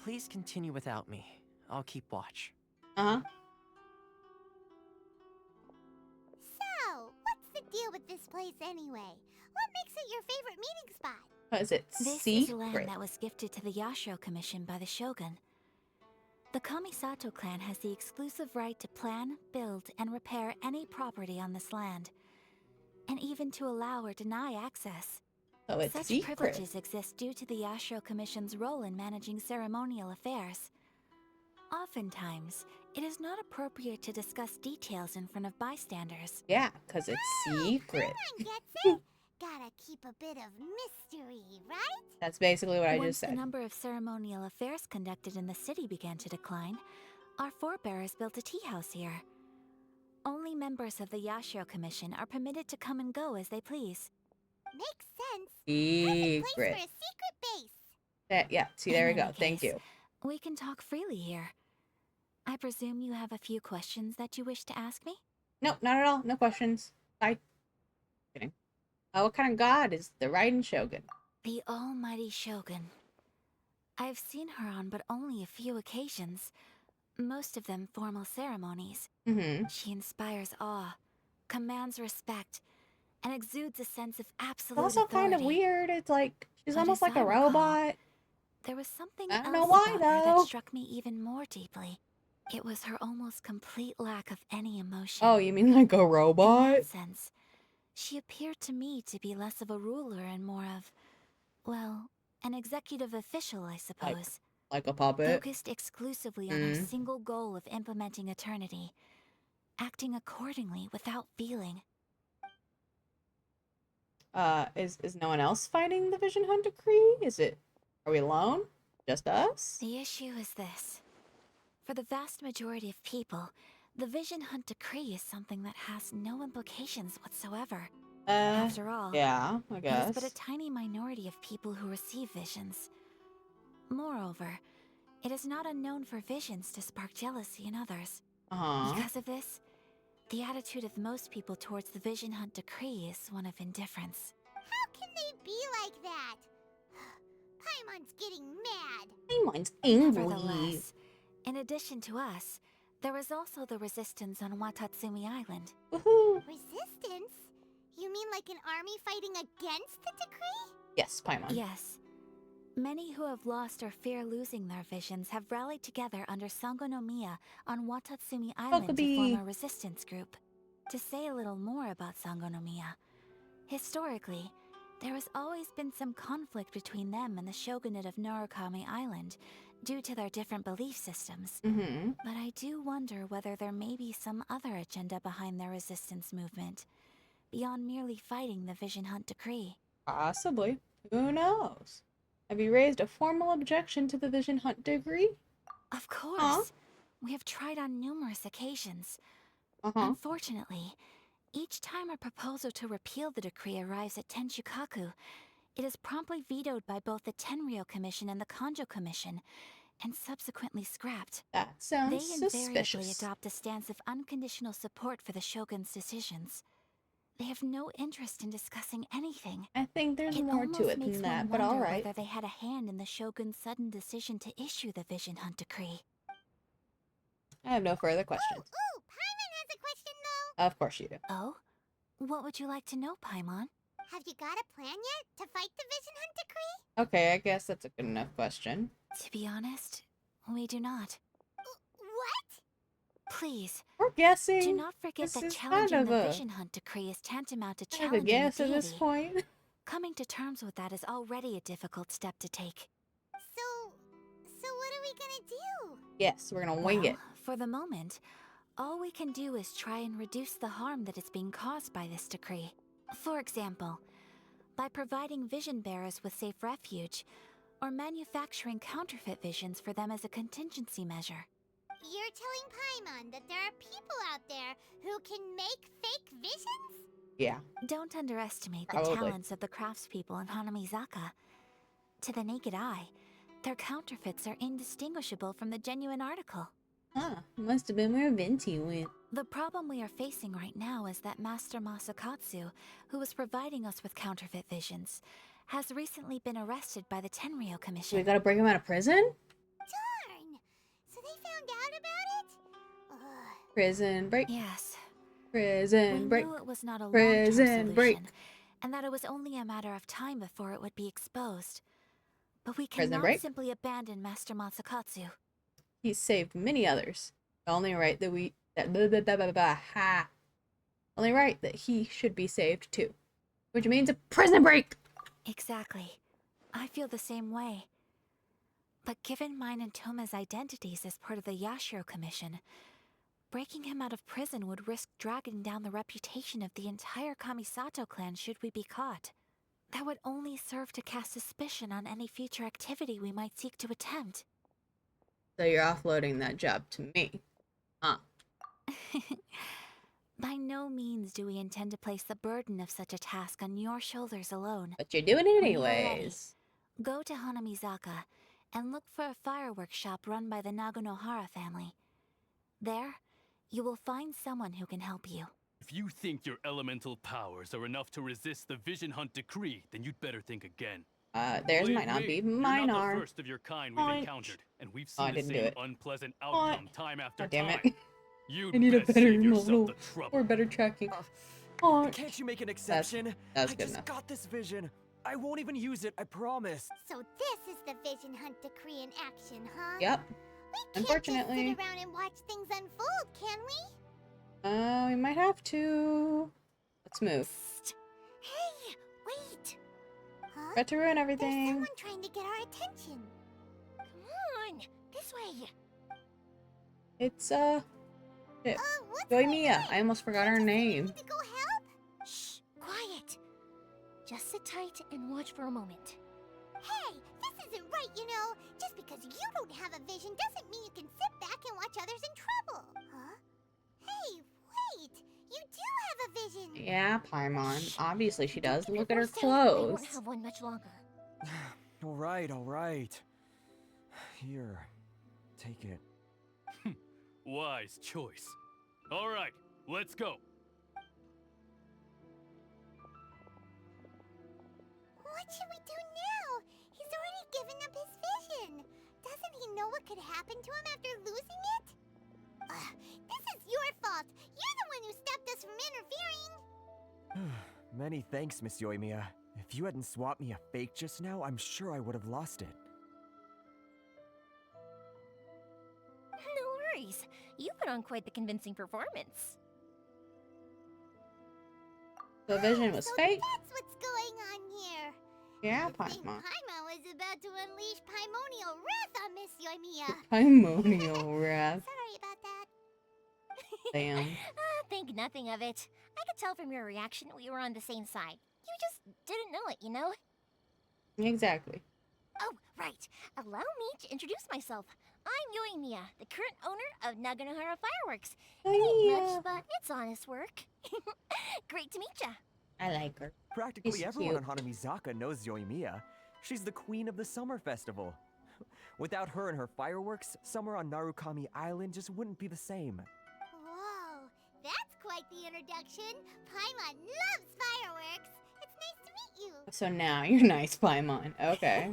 Please continue without me. I'll keep watch. Uh-huh. So, what's the deal with this place anyway? What makes it your favorite meeting spot? Is it This secret? is land that was gifted to the Yashiro Commission by the Shogun. The Kamisato clan has the exclusive right to plan, build, and repair any property on this land, and even to allow or deny access. So it's Such secret. privileges exist due to the Yashiro Commission's role in managing ceremonial affairs. Oftentimes, it is not appropriate to discuss details in front of bystanders. Yeah, because it's secret. Gets it? Gotta keep a bit of mystery, right? That's basically what I Once just the said. number of ceremonial affairs conducted in the city began to decline, our forebears built a tea house here. Only members of the Yashiro Commission are permitted to come and go as they please. Makes sense. Secret. Place for a secret base. Yeah, see, there we In go. any Thank case, you. We can talk freely here. I presume you have a few questions that you wish to ask me? Nope, not at all. No questions. Bye. Kidding. What kind of god is the Raiden Shogun? The almighty Shogun. I've seen her on but only a few occasions, most of them formal ceremonies. She inspires awe, commands respect, and exudes a sense of absolute It's also kind of authority. weird. It's like, she's But almost as like I a recall, robot. There was something I else don't know why, about her that though. struck me even more deeply. It was her almost complete lack of any emotion. Oh, you mean like a In robot? that sense, she appeared to me to be less of a ruler and more of, well, An executive official, I suppose. Like a puppet. Focused exclusively on our single goal of implementing eternity. Acting accordingly without feeling. Is no one else fighting the Vision Hunt Decree? Are we alone? Just us? The issue is this. For the vast majority of people, the Vision Hunt Decree is something that has no implications whatsoever. After all, yeah, I it guess. is but a tiny minority of people who receive visions. Moreover, it is not unknown for visions to spark jealousy in others. Because of this, the attitude of most people towards the Vision Hunt Decree is one of indifference. How can they be like that? Paimon's getting mad. Paimon's angry. Nevertheless, in addition to us, there is also the resistance on Watatsumi Island. Resistance? You mean like an army fighting against the decree? Yes, Paimon. Yes. Many who have lost or fear losing their visions have rallied together under Sangonomiya on Watatsumi Island to form a resistance group. To say a little more about Sangonomiya, historically, there has always been some conflict between them and the shogunate of Narukami Island due to their different belief systems. But I do wonder whether there may be some other agenda behind their resistance movement, beyond merely fighting the Vision Hunt Decree. Possibly. Who knows? Have you raised a formal objection to the Vision Hunt Decree? Of course. We have tried on numerous occasions. Unfortunately, each time a proposal to repeal the decree arrives at Tenshukaku, it is promptly vetoed by both the Tenryou Commission and the Kanjo Commission, and subsequently scrapped. That sounds They invariably suspicious. adopt a stance of unconditional support for the Shogun's decisions. They have no interest in discussing anything. I think there's more to it than that, but all right. Whether they had a hand in the Shogun's sudden decision to issue the Vision Hunt Decree. I have no further questions. Ooh, Paimon has a question though. Of course you do. Oh? What would you like to know, Paimon? Have you got a plan yet to fight the Vision Hunt Decree? Okay, I guess that's a good enough question. To be honest, we do not. What? Please. We're guessing. Do not forget that challenging the Vision Hunt Decree is tantamount to challenging a guess deity. at this point. Coming to terms with that is already a difficult step to take. So what are we gonna do? Yes, we're gonna wing it. For the moment, all we can do is try and reduce the harm that is being caused by this decree. For example, by providing vision bearers with safe refuge, or manufacturing counterfeit visions for them as a contingency measure. You're telling Paimon that there are people out there who can make fake visions? Yeah. Don't underestimate Probably. the talents of the craftspeople in Hanamizaka. To the naked eye, their counterfeits are indistinguishable from the genuine article. Must have been where Venti went. The problem we are facing right now is that Master Masakatsu, who was providing us with counterfeit visions, has recently been arrested by the Tenryou Commission. We gotta break him out of prison? Darn! So they found out about it? Ugh. Prison break. Yes. Prison break. We knew it was not a Prison long-term break. solution, and that it was only a matter of time before it would be exposed. But we Prison cannot break. simply abandon Master Masakatsu. He's saved many others. The only right that only right that he should be saved too. Which means a prison break! Exactly. I feel the same way. But given mine and Toma's identities as part of the Yashiro Commission, breaking him out of prison would risk dragging down the reputation of the entire Kamisato clan should we be caught. That would only serve to cast suspicion on any future activity we might seek to attempt. So you're offloading that job to me. Huh. By no means do we intend to place the burden of such a task on your shoulders alone. But you're doing it When you are ready, anyways. go to Hanamizaka and look for a fireworks shop run by the Naganohara family. There, you will find someone who can help you. If you think your elemental powers are enough to resist the Vision Hunt Decree, then you'd better think again. Theirs might not be. Mine You're not are. the first of your kind we've encountered, and we've Oh, I seen the didn't do same it. unpleasant outcome time after God damn time. it. You'd I need a best better save yourself model the trouble. or better tracking. Can't you make an exception? That's I good just enough. got this vision. I won't even use it, I promise. So this is the Vision Hunt Decree in action, huh? Yep. We can't Unfortunately. just sit around and watch things unfold, can we? We might have to. Let's move. Hey, wait! Huh? About to ruin There's everything. someone trying to get our attention. Come on, this way. It's shit. 𝙂𝙚𝙤𝙤. I almost forgot her name. To go help? Shh, quiet. Just sit tight and watch for a moment. Hey, this isn't right, you know. Just because you don't have a vision doesn't mean you can sit back and watch others in trouble. Huh? Hey, wait. You do have a vision. Yeah, Paimon. Obviously she does. Look at her I clothes. won't have one much longer. All right. Here, take it. Wise choice. All right, let's go. What should we do now? He's already given up his vision. Doesn't he know what could happen to him after losing it? This is your fault. You're the one who stopped us from interfering. Many thanks, Miss 𝙂𝙗𝙗. If you hadn't swapped me a fake just now, I'm sure I would have lost it. No worries. You put on quite the convincing performance. The vision was fake. That's what's going on here. Yeah, I think Paimon. Paimon was about to unleash Paimonial wrath on Miss 𝙂𝙗𝙗. Paimonial wrath. Sorry about that. Damn. Think nothing of it. I could tell from your reaction we were on the same side. You just didn't know it, you know? Exactly. Oh, right. Allow me to introduce myself. I'm 𝙂𝙗𝙗, the current owner of Naganohara Fireworks. It ain't much, but it's honest work. Great to meet ya. I like her. Practically She's everyone cute. on Hanamizaka knows 𝙂𝙗𝙗. She's the queen of the summer festival. Without her and her fireworks, summer on Narukami Island just wouldn't be the same. Whoa, that's quite the introduction. Paimon loves fireworks. It's nice to meet you. So now you're nice, Paimon. Okay.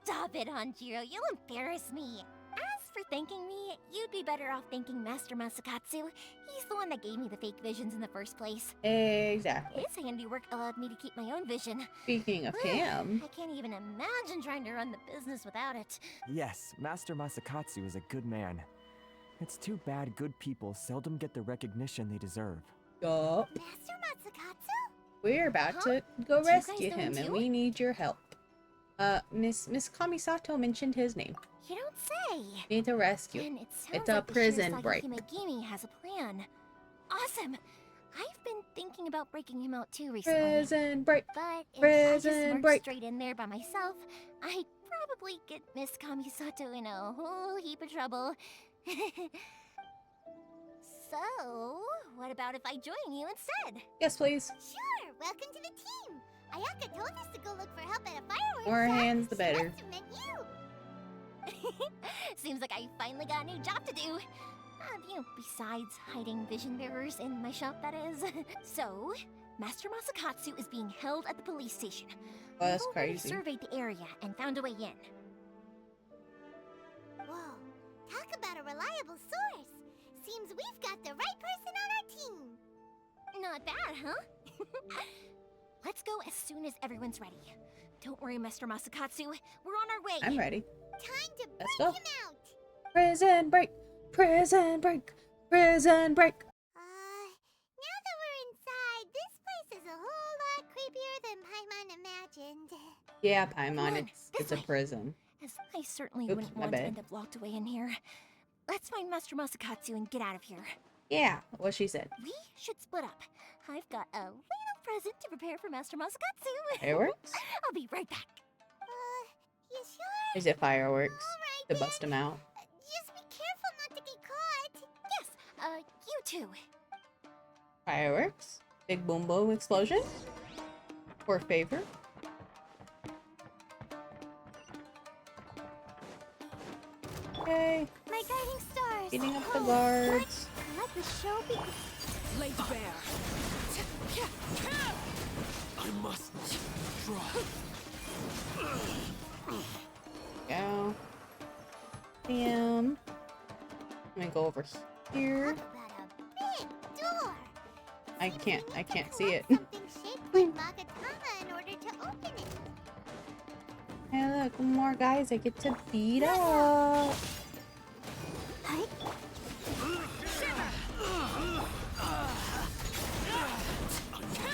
Stop it, Hanjiro. You'll embarrass me. As for thanking me, you'd be better off thanking Master Masakatsu. He's the one that gave me the fake visions in the first place. Exactly. His handiwork allowed me to keep my own vision. Speaking of him. I can't even imagine trying to run the business without it. Yes, Master Masakatsu is a good man. It's too bad good people seldom get the recognition they deserve. Yup. Master Masakatsu? We're about to go Do you guys rescue know him, and too? we need your help. Miss Kamisato mentioned his name. You don't say. We need to rescue. And it sounds It's a like the prison Shirasagi break. Himegimi has a plan. Awesome. I've been thinking about breaking him out too recently. Prison break. But if I Prison just worked break. straight in there by myself, I'd probably get Miss Kamisato in a whole heap of trouble. So, what about if I join you instead? Yes, please. Sure, welcome to the team. Ayaka told us to go look for help at a fireworks More shop. hands, the She better. must have meant you. Seems like I finally got a new job to do. Besides hiding vision bearers in my shop, that is. So, Master Masakatsu is being held at the police station. Oh, that's We've already crazy. surveyed the area and found a way in. Whoa, talk about a reliable source. Seems we've got the right person on our team. Not bad, huh? Let's go as soon as everyone's ready. Don't worry, Master Masakatsu. We're on our way. I'm ready. Time to Let's break go. him out. Prison break. Prison break. Prison break. Now that we're inside, this place is a whole lot creepier than Paimon imagined. Yeah, Paimon, on, it's a prison. As I certainly Oops, wouldn't my want to bad. end up locked away in here. Let's find Master Masakatsu and get out of here. Yeah, what she said. We should split up. I've got a little present to prepare for Master Masakatsu. Fireworks? I'll be right back. You sure? Is it fireworks? To bust him out. Just be careful not to get caught. Yes, you too. Fireworks? Big boom boom explosion? For favor? Okay. My guiding stars. Beating up the guards. Let the show begin. Laid bare. I must try. Go. Bam. Let me go over here. Big door. I can't see it. Something shaped like Magatama in order to open it. Hey, look, more guys I get to beat up.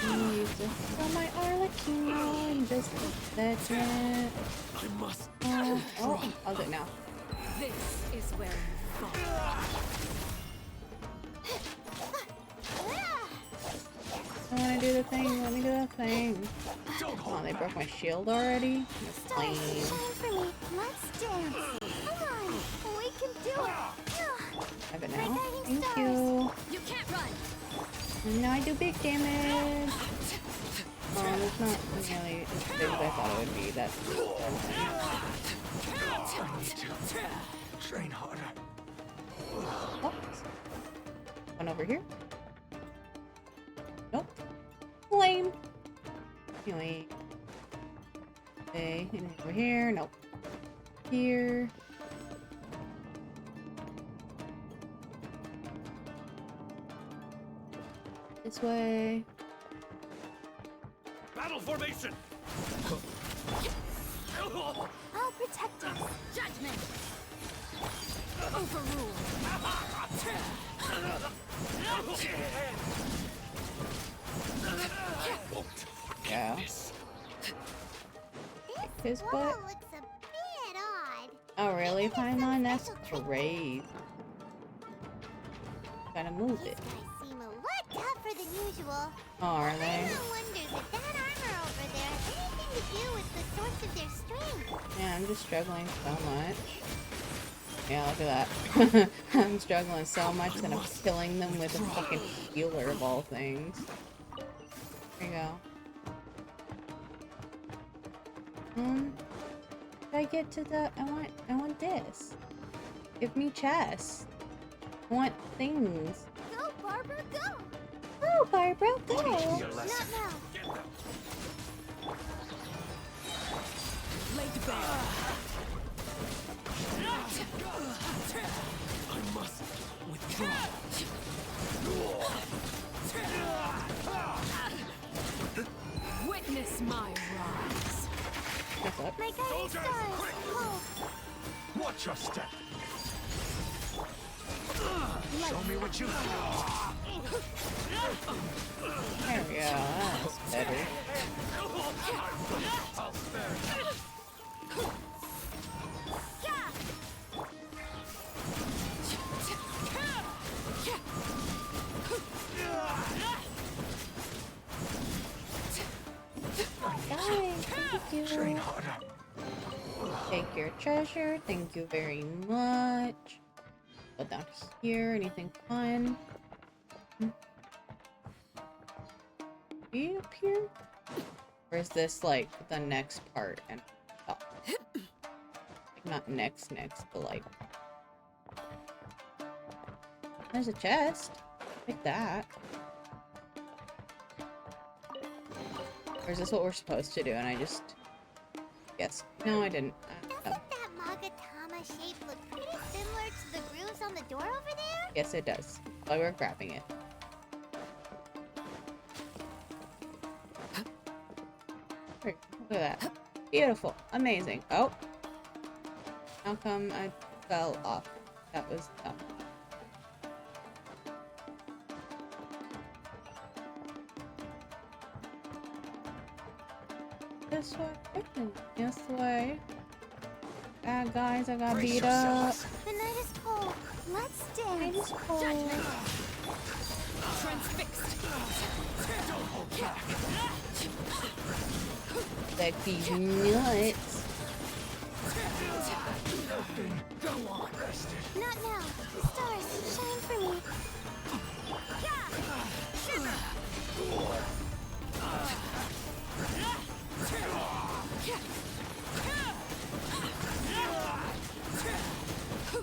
Jesus. Oh, my Arlecchino, just Second. I must. Oh, I'll do it now. This is where you fall. I wanna do the thing, let me do the thing. Oh, they broke my shield already? You're Shine plain. for me. Let's dance. Come on. We can do it. Have it now. Thank you. You can't run. And now I do big damage. Oh, that's not nearly as big as I thought it would be. That's I need to train harder. Oops. One over here. Nope. Lame. Anyway. Okay, anything over here? Nope. Here. This way. Battle formation. I'll protect us. Judgment. Overruled. Yeah. His Wall butt. looks a bit odd. Oh really, Paimon? That's great. Gotta move it. Guys seem a lot tougher than usual. Oh, are they? I wonder if that armor over there has anything to do with the source of their strength. Yeah, I'm just struggling so much. Yeah, look at that. I'm struggling so much that I'm killing them with a fucking healer of all things. There you go. Did I get to the I want this. Give me chest. I want things. Go, Barbara, go! Go, Barbara, go! Not now. Laid bare. I must withdraw. Witness my rise. What's up? My guiding stars. Hold. Watch your step. Show me what you There we go. That's better. Guys, thank you. train harder. Take your treasure. Thank you very much. Go down here. Anything fun? Be up here? Or is this like the next part? And oh. Like, not next, but like. There's a chest. Like that. Or is this what we're supposed to do? And I just guess. No, I didn't. Doesn't that Magatama shape look pretty similar to the grooves on the door over there? Yes, it does. While we're grabbing it. Look at that. Beautiful. Amazing. Oh. How come I fell off? That was dumb. This way. This way. Bad guys, I got beat up. The night is cold. Let's dance. Night is cold. Transfixed. Like these nuts. Go on. Not now. Stars, shine for me.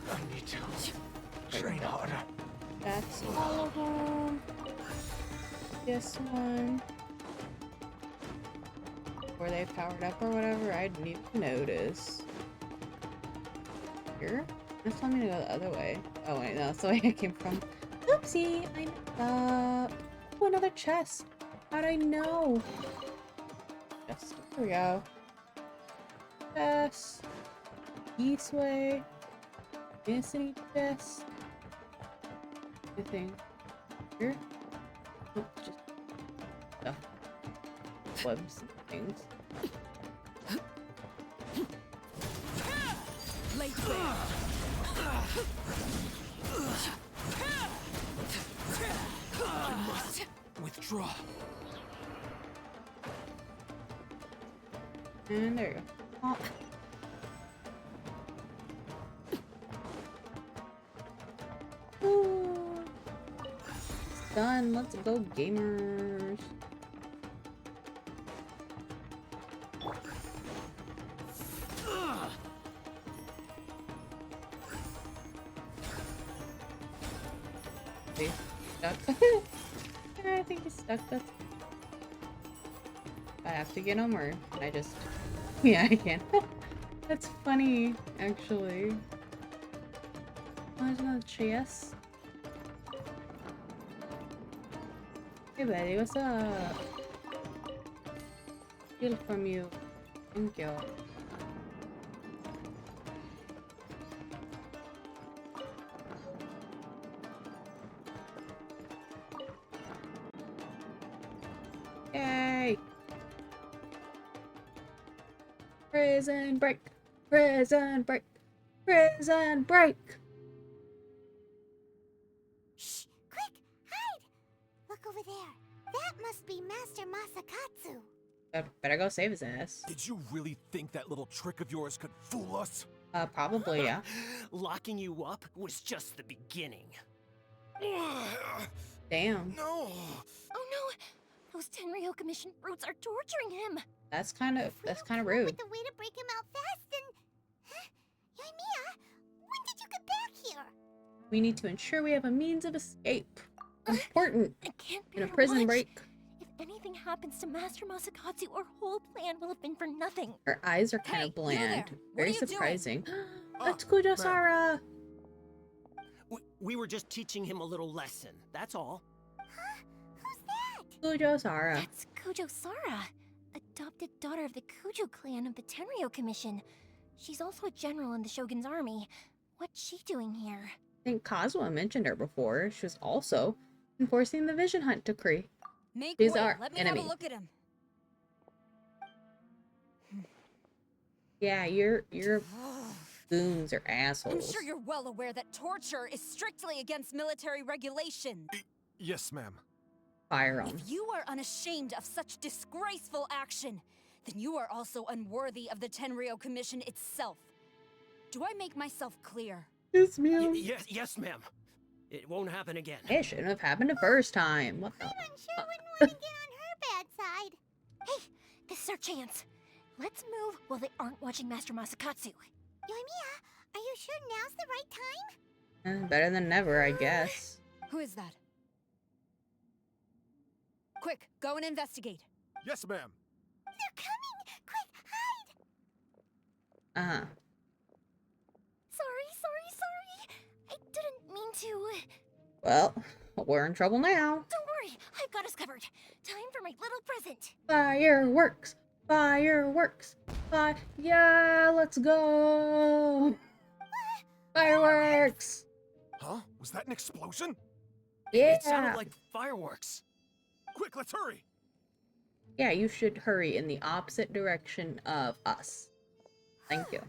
I need to train harder. That's all of them. This one. Were they powered up or whatever? I didn't even notice. Here? Just told me to go the other way. Oh wait, no, that's the way I came from. Oopsie! I messed up. Oh, another chest. How'd I know? Chest. Here we go. Chest. This way. Miss any chest? Anything here? Oh, just stuff. Webs and things. Late bear. I must withdraw. And there you go. Oh. Ooh. It's done. Let's go, gamers. See? Stuck. I think he's stuck. That's. I have to get him, or can I just? Yeah, I can. That's funny, actually. Oh, there's another chest. Hey, buddy, what's up? Steal from you. Thank you. Yay! Prison break! Prison break! Prison break! Shh! Quick! Hide! Look over there. That must be Master Masakatsu. Better go save his ass. Did you really think that little trick of yours could fool us? Probably, yeah. Locking you up was just the beginning. Damn. No! Oh no! Those Tenryou Commission brutes are torturing him! That's kind of rude. With a way to break him out fast and... Huh? Yoimiya, when did you get back here? We need to ensure we have a means of escape. Important. I can't in a bear to prison watch. break. If anything happens to Master Masakatsu, our whole plan will have been for nothing. Her eyes are kind of bland. Very are you doing? surprising. That's 𝙂𝙀 𝘖𝙀. We were just teaching him a little lesson, that's all. 𝙂𝙀 𝘖𝙀. That's 𝙂𝙀 𝘖𝙀, adopted daughter of the Kujo clan of the Tenryou Commission. She's also a general in the Shogun's army. What's she doing here? I think Kazuha mentioned her before. She was also enforcing the Vision Hunt decree. She's our enemy. Look at him. Yeah, your goons are assholes. I'm sure you're well aware that torture is strictly against military regulation. Yes, ma'am. Fire 'em. If you are unashamed of such disgraceful action, then you are also unworthy of the Tenryou Commission itself. Do I make myself clear? Yes, ma'am. Yes, ma'am. It won't happen again. It shouldn't have happened the first time. What the? I'm sure wouldn't want to get on her bad side. Hey, this is our chance. Let's move while they aren't watching Master Masakatsu. Yoimiya, are you sure now's the right time? Better than never, I guess. Who is that? Quick, go and investigate. Yes, ma'am. They're coming! Quick, hide! Uh-huh. Sorry. I didn't mean to. Well, we're in trouble now. Don't worry, I've got us covered. Time for my little present. Fireworks! Fireworks! Yeah, let's go! Fireworks! Huh? Was that an explosion? Yeah! It sounded like fireworks. Quick, let's hurry! Yeah, you should hurry in the opposite direction of us. Thank you.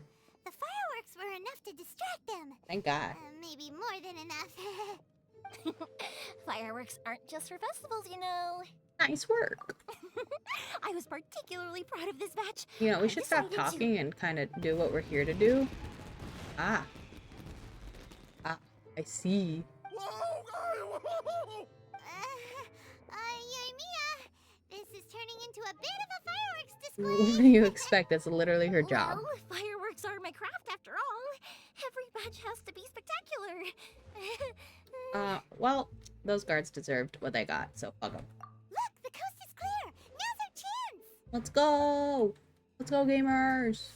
The fireworks were enough to distract them. Thank God. Maybe more than enough. Fireworks aren't just for festivals, you know. Nice work. I was particularly proud of this batch. You know, we I should stop decided to- talking and kind of do what we're here to do. Ah, I see. Yoimiya, this is turning into a bit of a fireworks display. What do you expect? That's literally her job. Well, fireworks are my craft after all. Every batch has to be spectacular. Well, those guards deserved what they got, so fuck them. Look, the coast is clear. Now's our chance. Let's go! Let's go, gamers!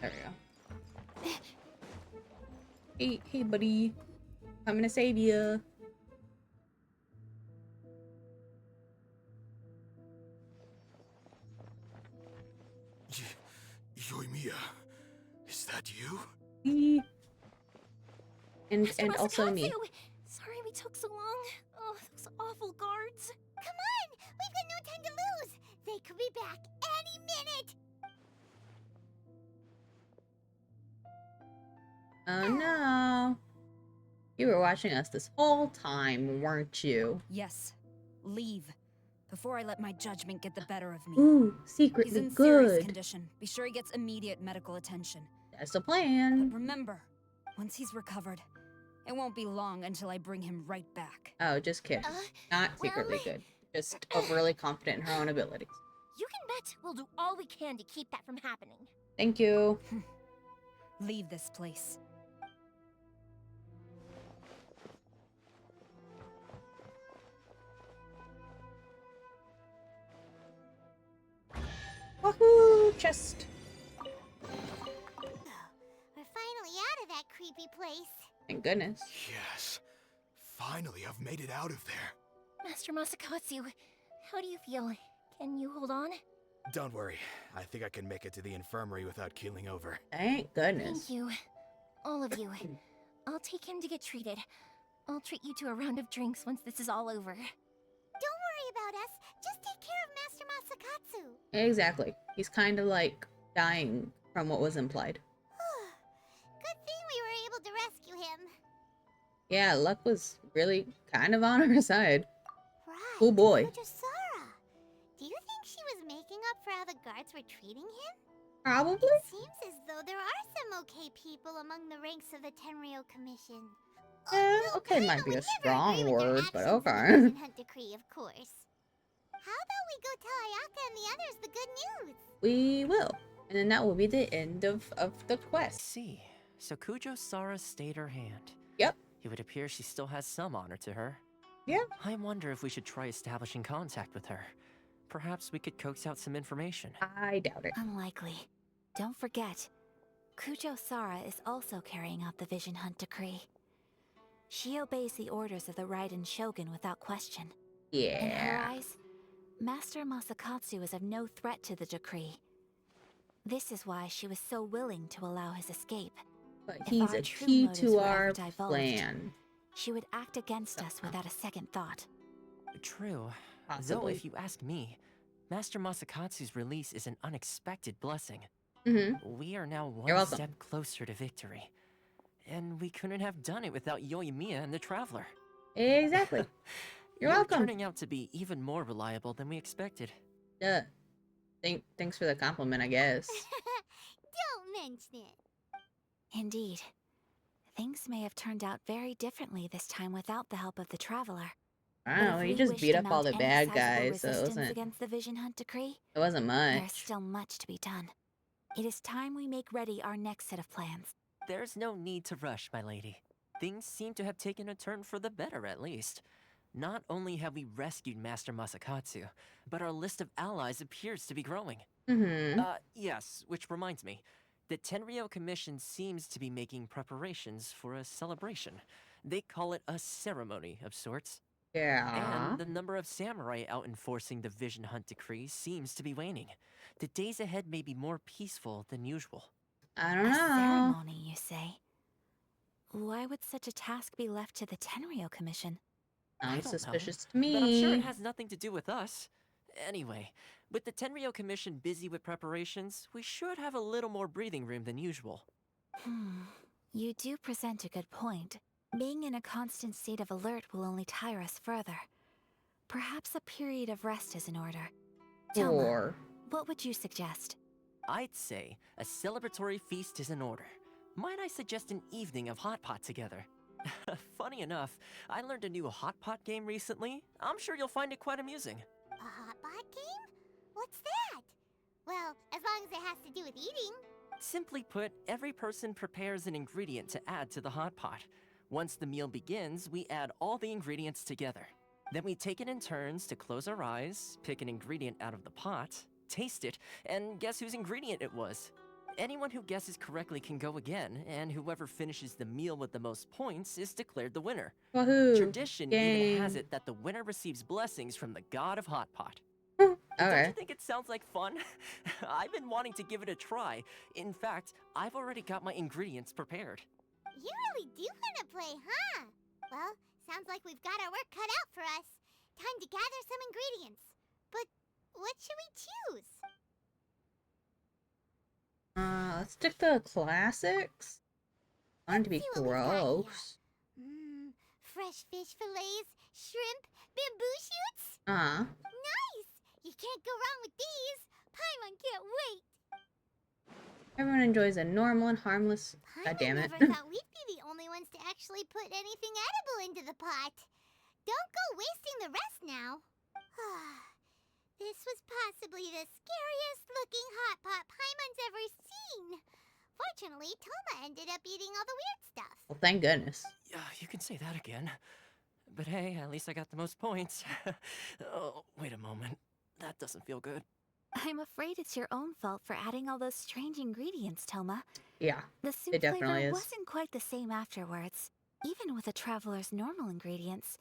There we go. Hey, buddy. I'm gonna save you. Yoimiya, is that you? And also me. Sorry we took so long. Oh, those awful guards. Come on, we've got no time to lose. They could be back any minute. Oh no. You were watching us this whole time, weren't you? Yes. Leave. Before I let my judgment get the better of me. Ooh, secretly He's in good. serious condition. Be sure he gets immediate medical attention. That's the plan. But remember, once he's recovered, it won't be long until I bring him right back. Oh, just kidding. Not secretly good. Just overly confident in her own abilities. You can bet we'll do all we can to keep that from happening. Thank you. Leave this place. Woohoo! Chest. We're finally out of that creepy place. Thank goodness. Yes. Finally, I've made it out of there. Master Masakatsu, how do you feel? Can you hold on? Don't worry. I think I can make it to the infirmary without keeling over. Thank goodness. Thank you. All of you. I'll take him to get treated. I'll treat you to a round of drinks once this is all over. Don't worry about us. Just take care of Master Masakatsu. Exactly. He's kind of like dying from what was implied. Good thing we were able to rescue him. Yeah, luck was really kind of on our side. Right. Oh boy. Sara. Do you think she was making up for how the guards were treating him? Probably. It seems as though there are some okay people among the ranks of the Tenryou Commission. Okay might be a strong word, but okay. Hunt decree, of course. How about we go tell Ayaka and the others the good news? We will. And then that will be the end of the quest. See. So 𝙂𝙤 stayed her hand. Yep. It would appear she still has some honor to her. Yeah. I wonder if we should try establishing contact with her. Perhaps we could coax out some information. I doubt it. Unlikely. Don't forget, 𝙂𝙤 is also carrying out the Vision Hunt decree. She obeys the orders of the Raiden Shogun without question. Yeah. In her eyes, Master Masakatsu is of no threat to the decree. This is why she was so willing to allow his escape. But If he's our a true key motives to were our ever divulged, plan. she would act against us without a second thought. True. Though Possibly. if you ask me, Master Masakatsu's release is an unexpected blessing. We are now You're one welcome. step closer to victory. And we couldn't have done it without 𝑦𝙚 and the Traveler. Exactly. You're welcome. turning out to be even more reliable than we expected. Duh. Thanks for the compliment, I guess. Don't mention it. Indeed. Things may have turned out very differently this time without the help of the Traveler. I don't know, he just beat up all the bad guys, so it resistance wasn't, against the Vision Hunt decree. it wasn't much. There's still much to be done. It is time we make ready our next set of plans. There's no need to rush, my lady. Things seem to have taken a turn for the better, at least. Not only have we rescued Master Masakatsu, but our list of allies appears to be growing. Yes, which reminds me. The Tenryou Commission seems to be making preparations for a celebration. They call it a ceremony of sorts. Yeah. And the number of samurai out enforcing the Vision Hunt decree seems to be waning. The days ahead may be more peaceful than usual. I don't A know. ceremony, you say? Why would such a task be left to the Tenryou Commission? Sounds don't suspicious know, to me. But I'm sure it has nothing to do with us. Anyway, with the Tenryou Commission busy with preparations, we should have a little more breathing room than usual. You do present a good point. Being in a constant state of alert will only tire us further. Perhaps a period of rest is in order. Or What would you suggest? I'd say a celebratory feast is in order. Might I suggest an evening of hot pot together? Funny enough, I learned a new hot pot game recently. I'm sure you'll find it quite amusing. A hot pot game? What's that? Well, as long as it has to do with eating. Simply put, every person prepares an ingredient to add to the hot pot. Once the meal begins, we add all the ingredients together. Then we take it in turns to close our eyes, pick an ingredient out of the pot, taste it, and guess whose ingredient it was. Anyone who guesses correctly can go again, and whoever finishes the meal with the most points is declared the winner. Wahoo! Tradition even has it that the winner receives blessings from the god of hot pot. Don't you think it sounds like fun? I've been wanting to give it a try. In fact, I've already got my ingredients prepared. You really do want to play, huh? Well, sounds like we've got our work cut out for us. Time to gather some ingredients. But what should we choose? Let's stick to classics. Want it to be gross. Fresh fish fillets, shrimp, bamboo shoots. Nice! You can't go wrong with these. Paimon can't wait. Everyone enjoys a normal and harmless. God damn it. I never thought we'd be the only ones to actually put anything edible into the pot. Don't go wasting the rest now. This was possibly the scariest looking hot pot Paimon's ever seen. Fortunately, Toma ended up eating all the weird stuff. Well, thank goodness. Yeah, you can say that again. But hey, at least I got the most points. Oh, wait a moment. That doesn't feel good. I'm afraid it's your own fault for adding all those strange ingredients, Toma. Yeah, the soup it definitely flavor is. wasn't quite the same afterwards. Even with the traveler's normal ingredients,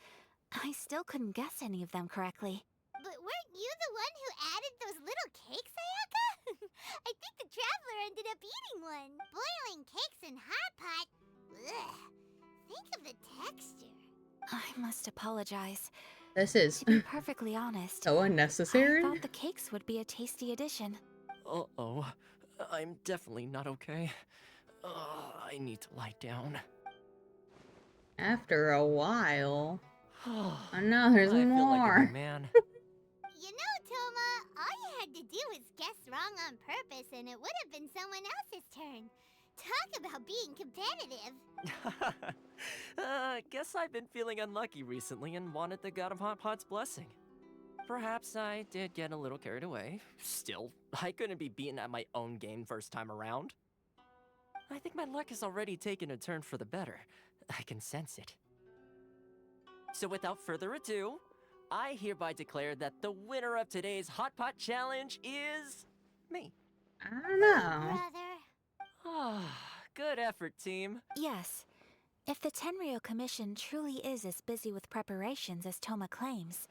I still couldn't guess any of them correctly. But weren't you the one who added those little cakes, Ayaka? I think the traveler ended up eating one. Boiling cakes in hot pot. Ugh. Think of the texture. I must apologize. This is To be perfectly honest, so unnecessary. I thought the cakes would be a tasty addition. Uh-oh. I'm definitely not okay. I need to lie down. After a while. Oh no, there's I more. feel like a man. You know, Toma, all you had to do was guess wrong on purpose and it would have been someone else's turn. Talk about being competitive. Guess I've been feeling unlucky recently and wanted the God of Hot Pot's blessing. Perhaps I did get a little carried away. Still, I couldn't be beaten at my own game first time around. I think my luck has already taken a turn for the better. I can sense it. So without further ado, I hereby declare that the winner of today's Hot Pot Challenge is me. I don't know. Good effort, team. Yes. If the Tenryou Commission truly is as busy with preparations as Toma claims,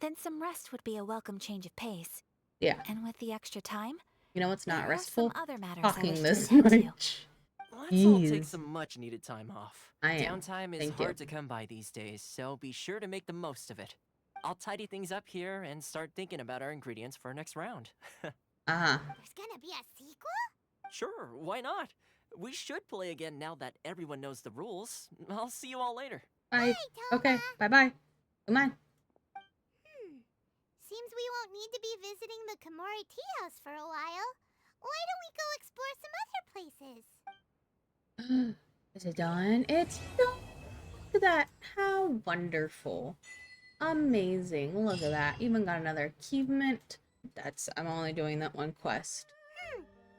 then some rest would be a welcome change of pace. Yeah. And with the extra time, You know what's not there restful? are some other matters I Talking wish this to attend to. much. Let's all take Jeez. some much-needed time off. I am. Downtime is Thank hard you. to come by these days, so be sure to make the most of it. I'll tidy things up here and start thinking about our ingredients for our next round. There's gonna be a sequel? Sure, why not? We should play again now that everyone knows the rules. I'll see you all later. Bye. Okay, bye-bye. Come on. Seems we won't need to be visiting the Komori tea house for a while. Why don't we go explore some other places? Is it done? It's done. Look at that. How wonderful. Amazing. Look at that. Even got another achievement. I'm only doing that one quest.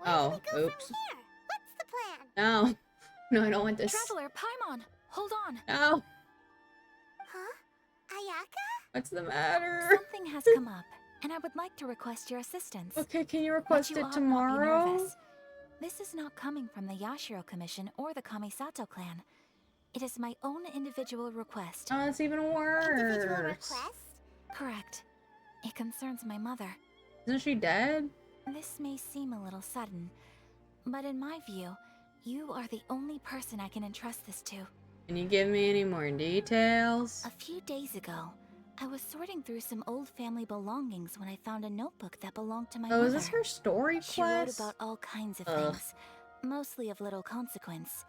Oh, oops. What's the plan? No. No, I don't want this. Traveler, Paimon, hold on. No. Huh? Ayaka? What's the matter? Something has come up, and I would like to request your assistance. Okay, can you request But you it ought not be tomorrow? nervous. This is not coming from the Yashiro Commission or the Kamisato clan. It is my own individual request. Oh, that's even worse. Individual request? Correct. It concerns my mother. Isn't she dead? This may seem a little sudden, but in my view, you are the only person I can entrust this to. Can you give me any more details? A few days ago, I was sorting through some old family belongings when I found a notebook that belonged to my mother. Oh, is this her story quest? She wrote about all kinds of things, mostly of little consequence.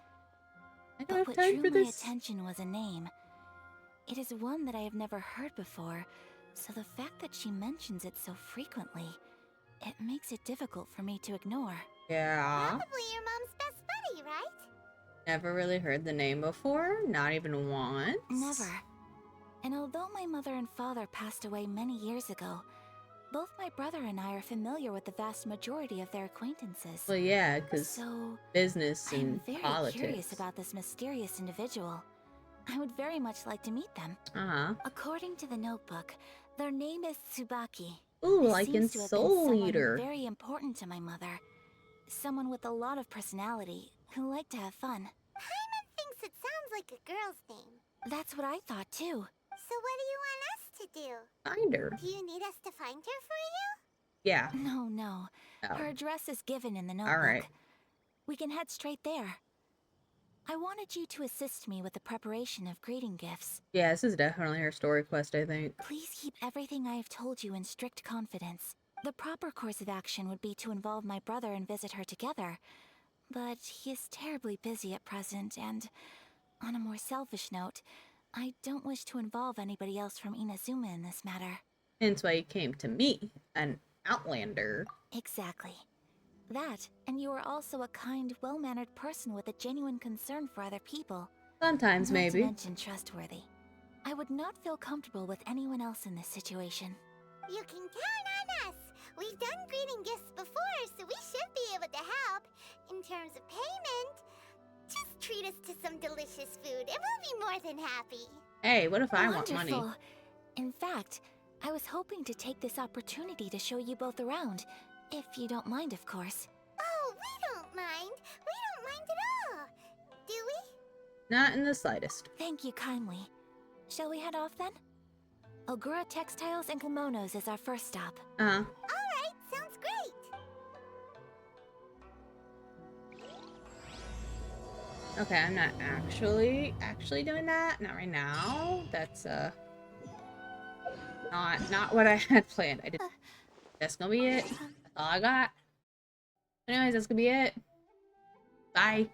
I don't But have what time drew for my this. attention was a name. It is one that I have never heard before, so the fact that she mentions it so frequently, it makes it difficult for me to ignore. Yeah. Probably your mom's best buddy, right? Never really heard the name before. Not even once. Never. And although my mother and father passed away many years ago, both my brother and I are familiar with the vast majority of their acquaintances. Well, yeah, because So, business I'm and very politics. curious about this mysterious individual. I would very much like to meet them. According to the notebook, their name is Tsubaki. Ooh, This like in seems to have been Soul someone Eater. very important to my mother. Someone with a lot of personality, who liked to have fun. Paimon thinks it sounds like a girl's name. That's what I thought too. So what do you want us to do? Find her. Do you need us to find her for you? Yeah. No. Oh. Her address is given in the notebook. All right. We can head straight there. I wanted you to assist me with the preparation of greeting gifts. Yeah, this is definitely her story quest, I think. Please keep everything I have told you in strict confidence. The proper course of action would be to involve my brother and visit her together. but he is terribly busy at present, and on a more selfish note, I don't wish to involve anybody else from Inazuma in this matter. Hence why you came to me, an outlander. Exactly. That, and you are also a kind, well-mannered person with a genuine concern for other people. Sometimes, maybe. Not to mention trustworthy. I would not feel comfortable with anyone else in this situation. You can count on us. We've done greeting gifts before, so we should be able to help. In terms of payment, just treat us to some delicious food and we'll be more than happy. Hey, what if I want money? Wonderful. In fact, I was hoping to take this opportunity to show you both around. If you don't mind, of course. Oh, we don't mind. We don't mind at all. Do we? Not in the slightest. Thank you kindly. Shall we head off then? 𝙂𝙗 Textiles and Kimonos is our first stop. Uh-huh. Alright, sounds great. Okay, I'm not actually doing that. Not right now. That's not what I had planned. I did. That's gonna be it. That's all I got. Anyways, that's gonna be it. Bye.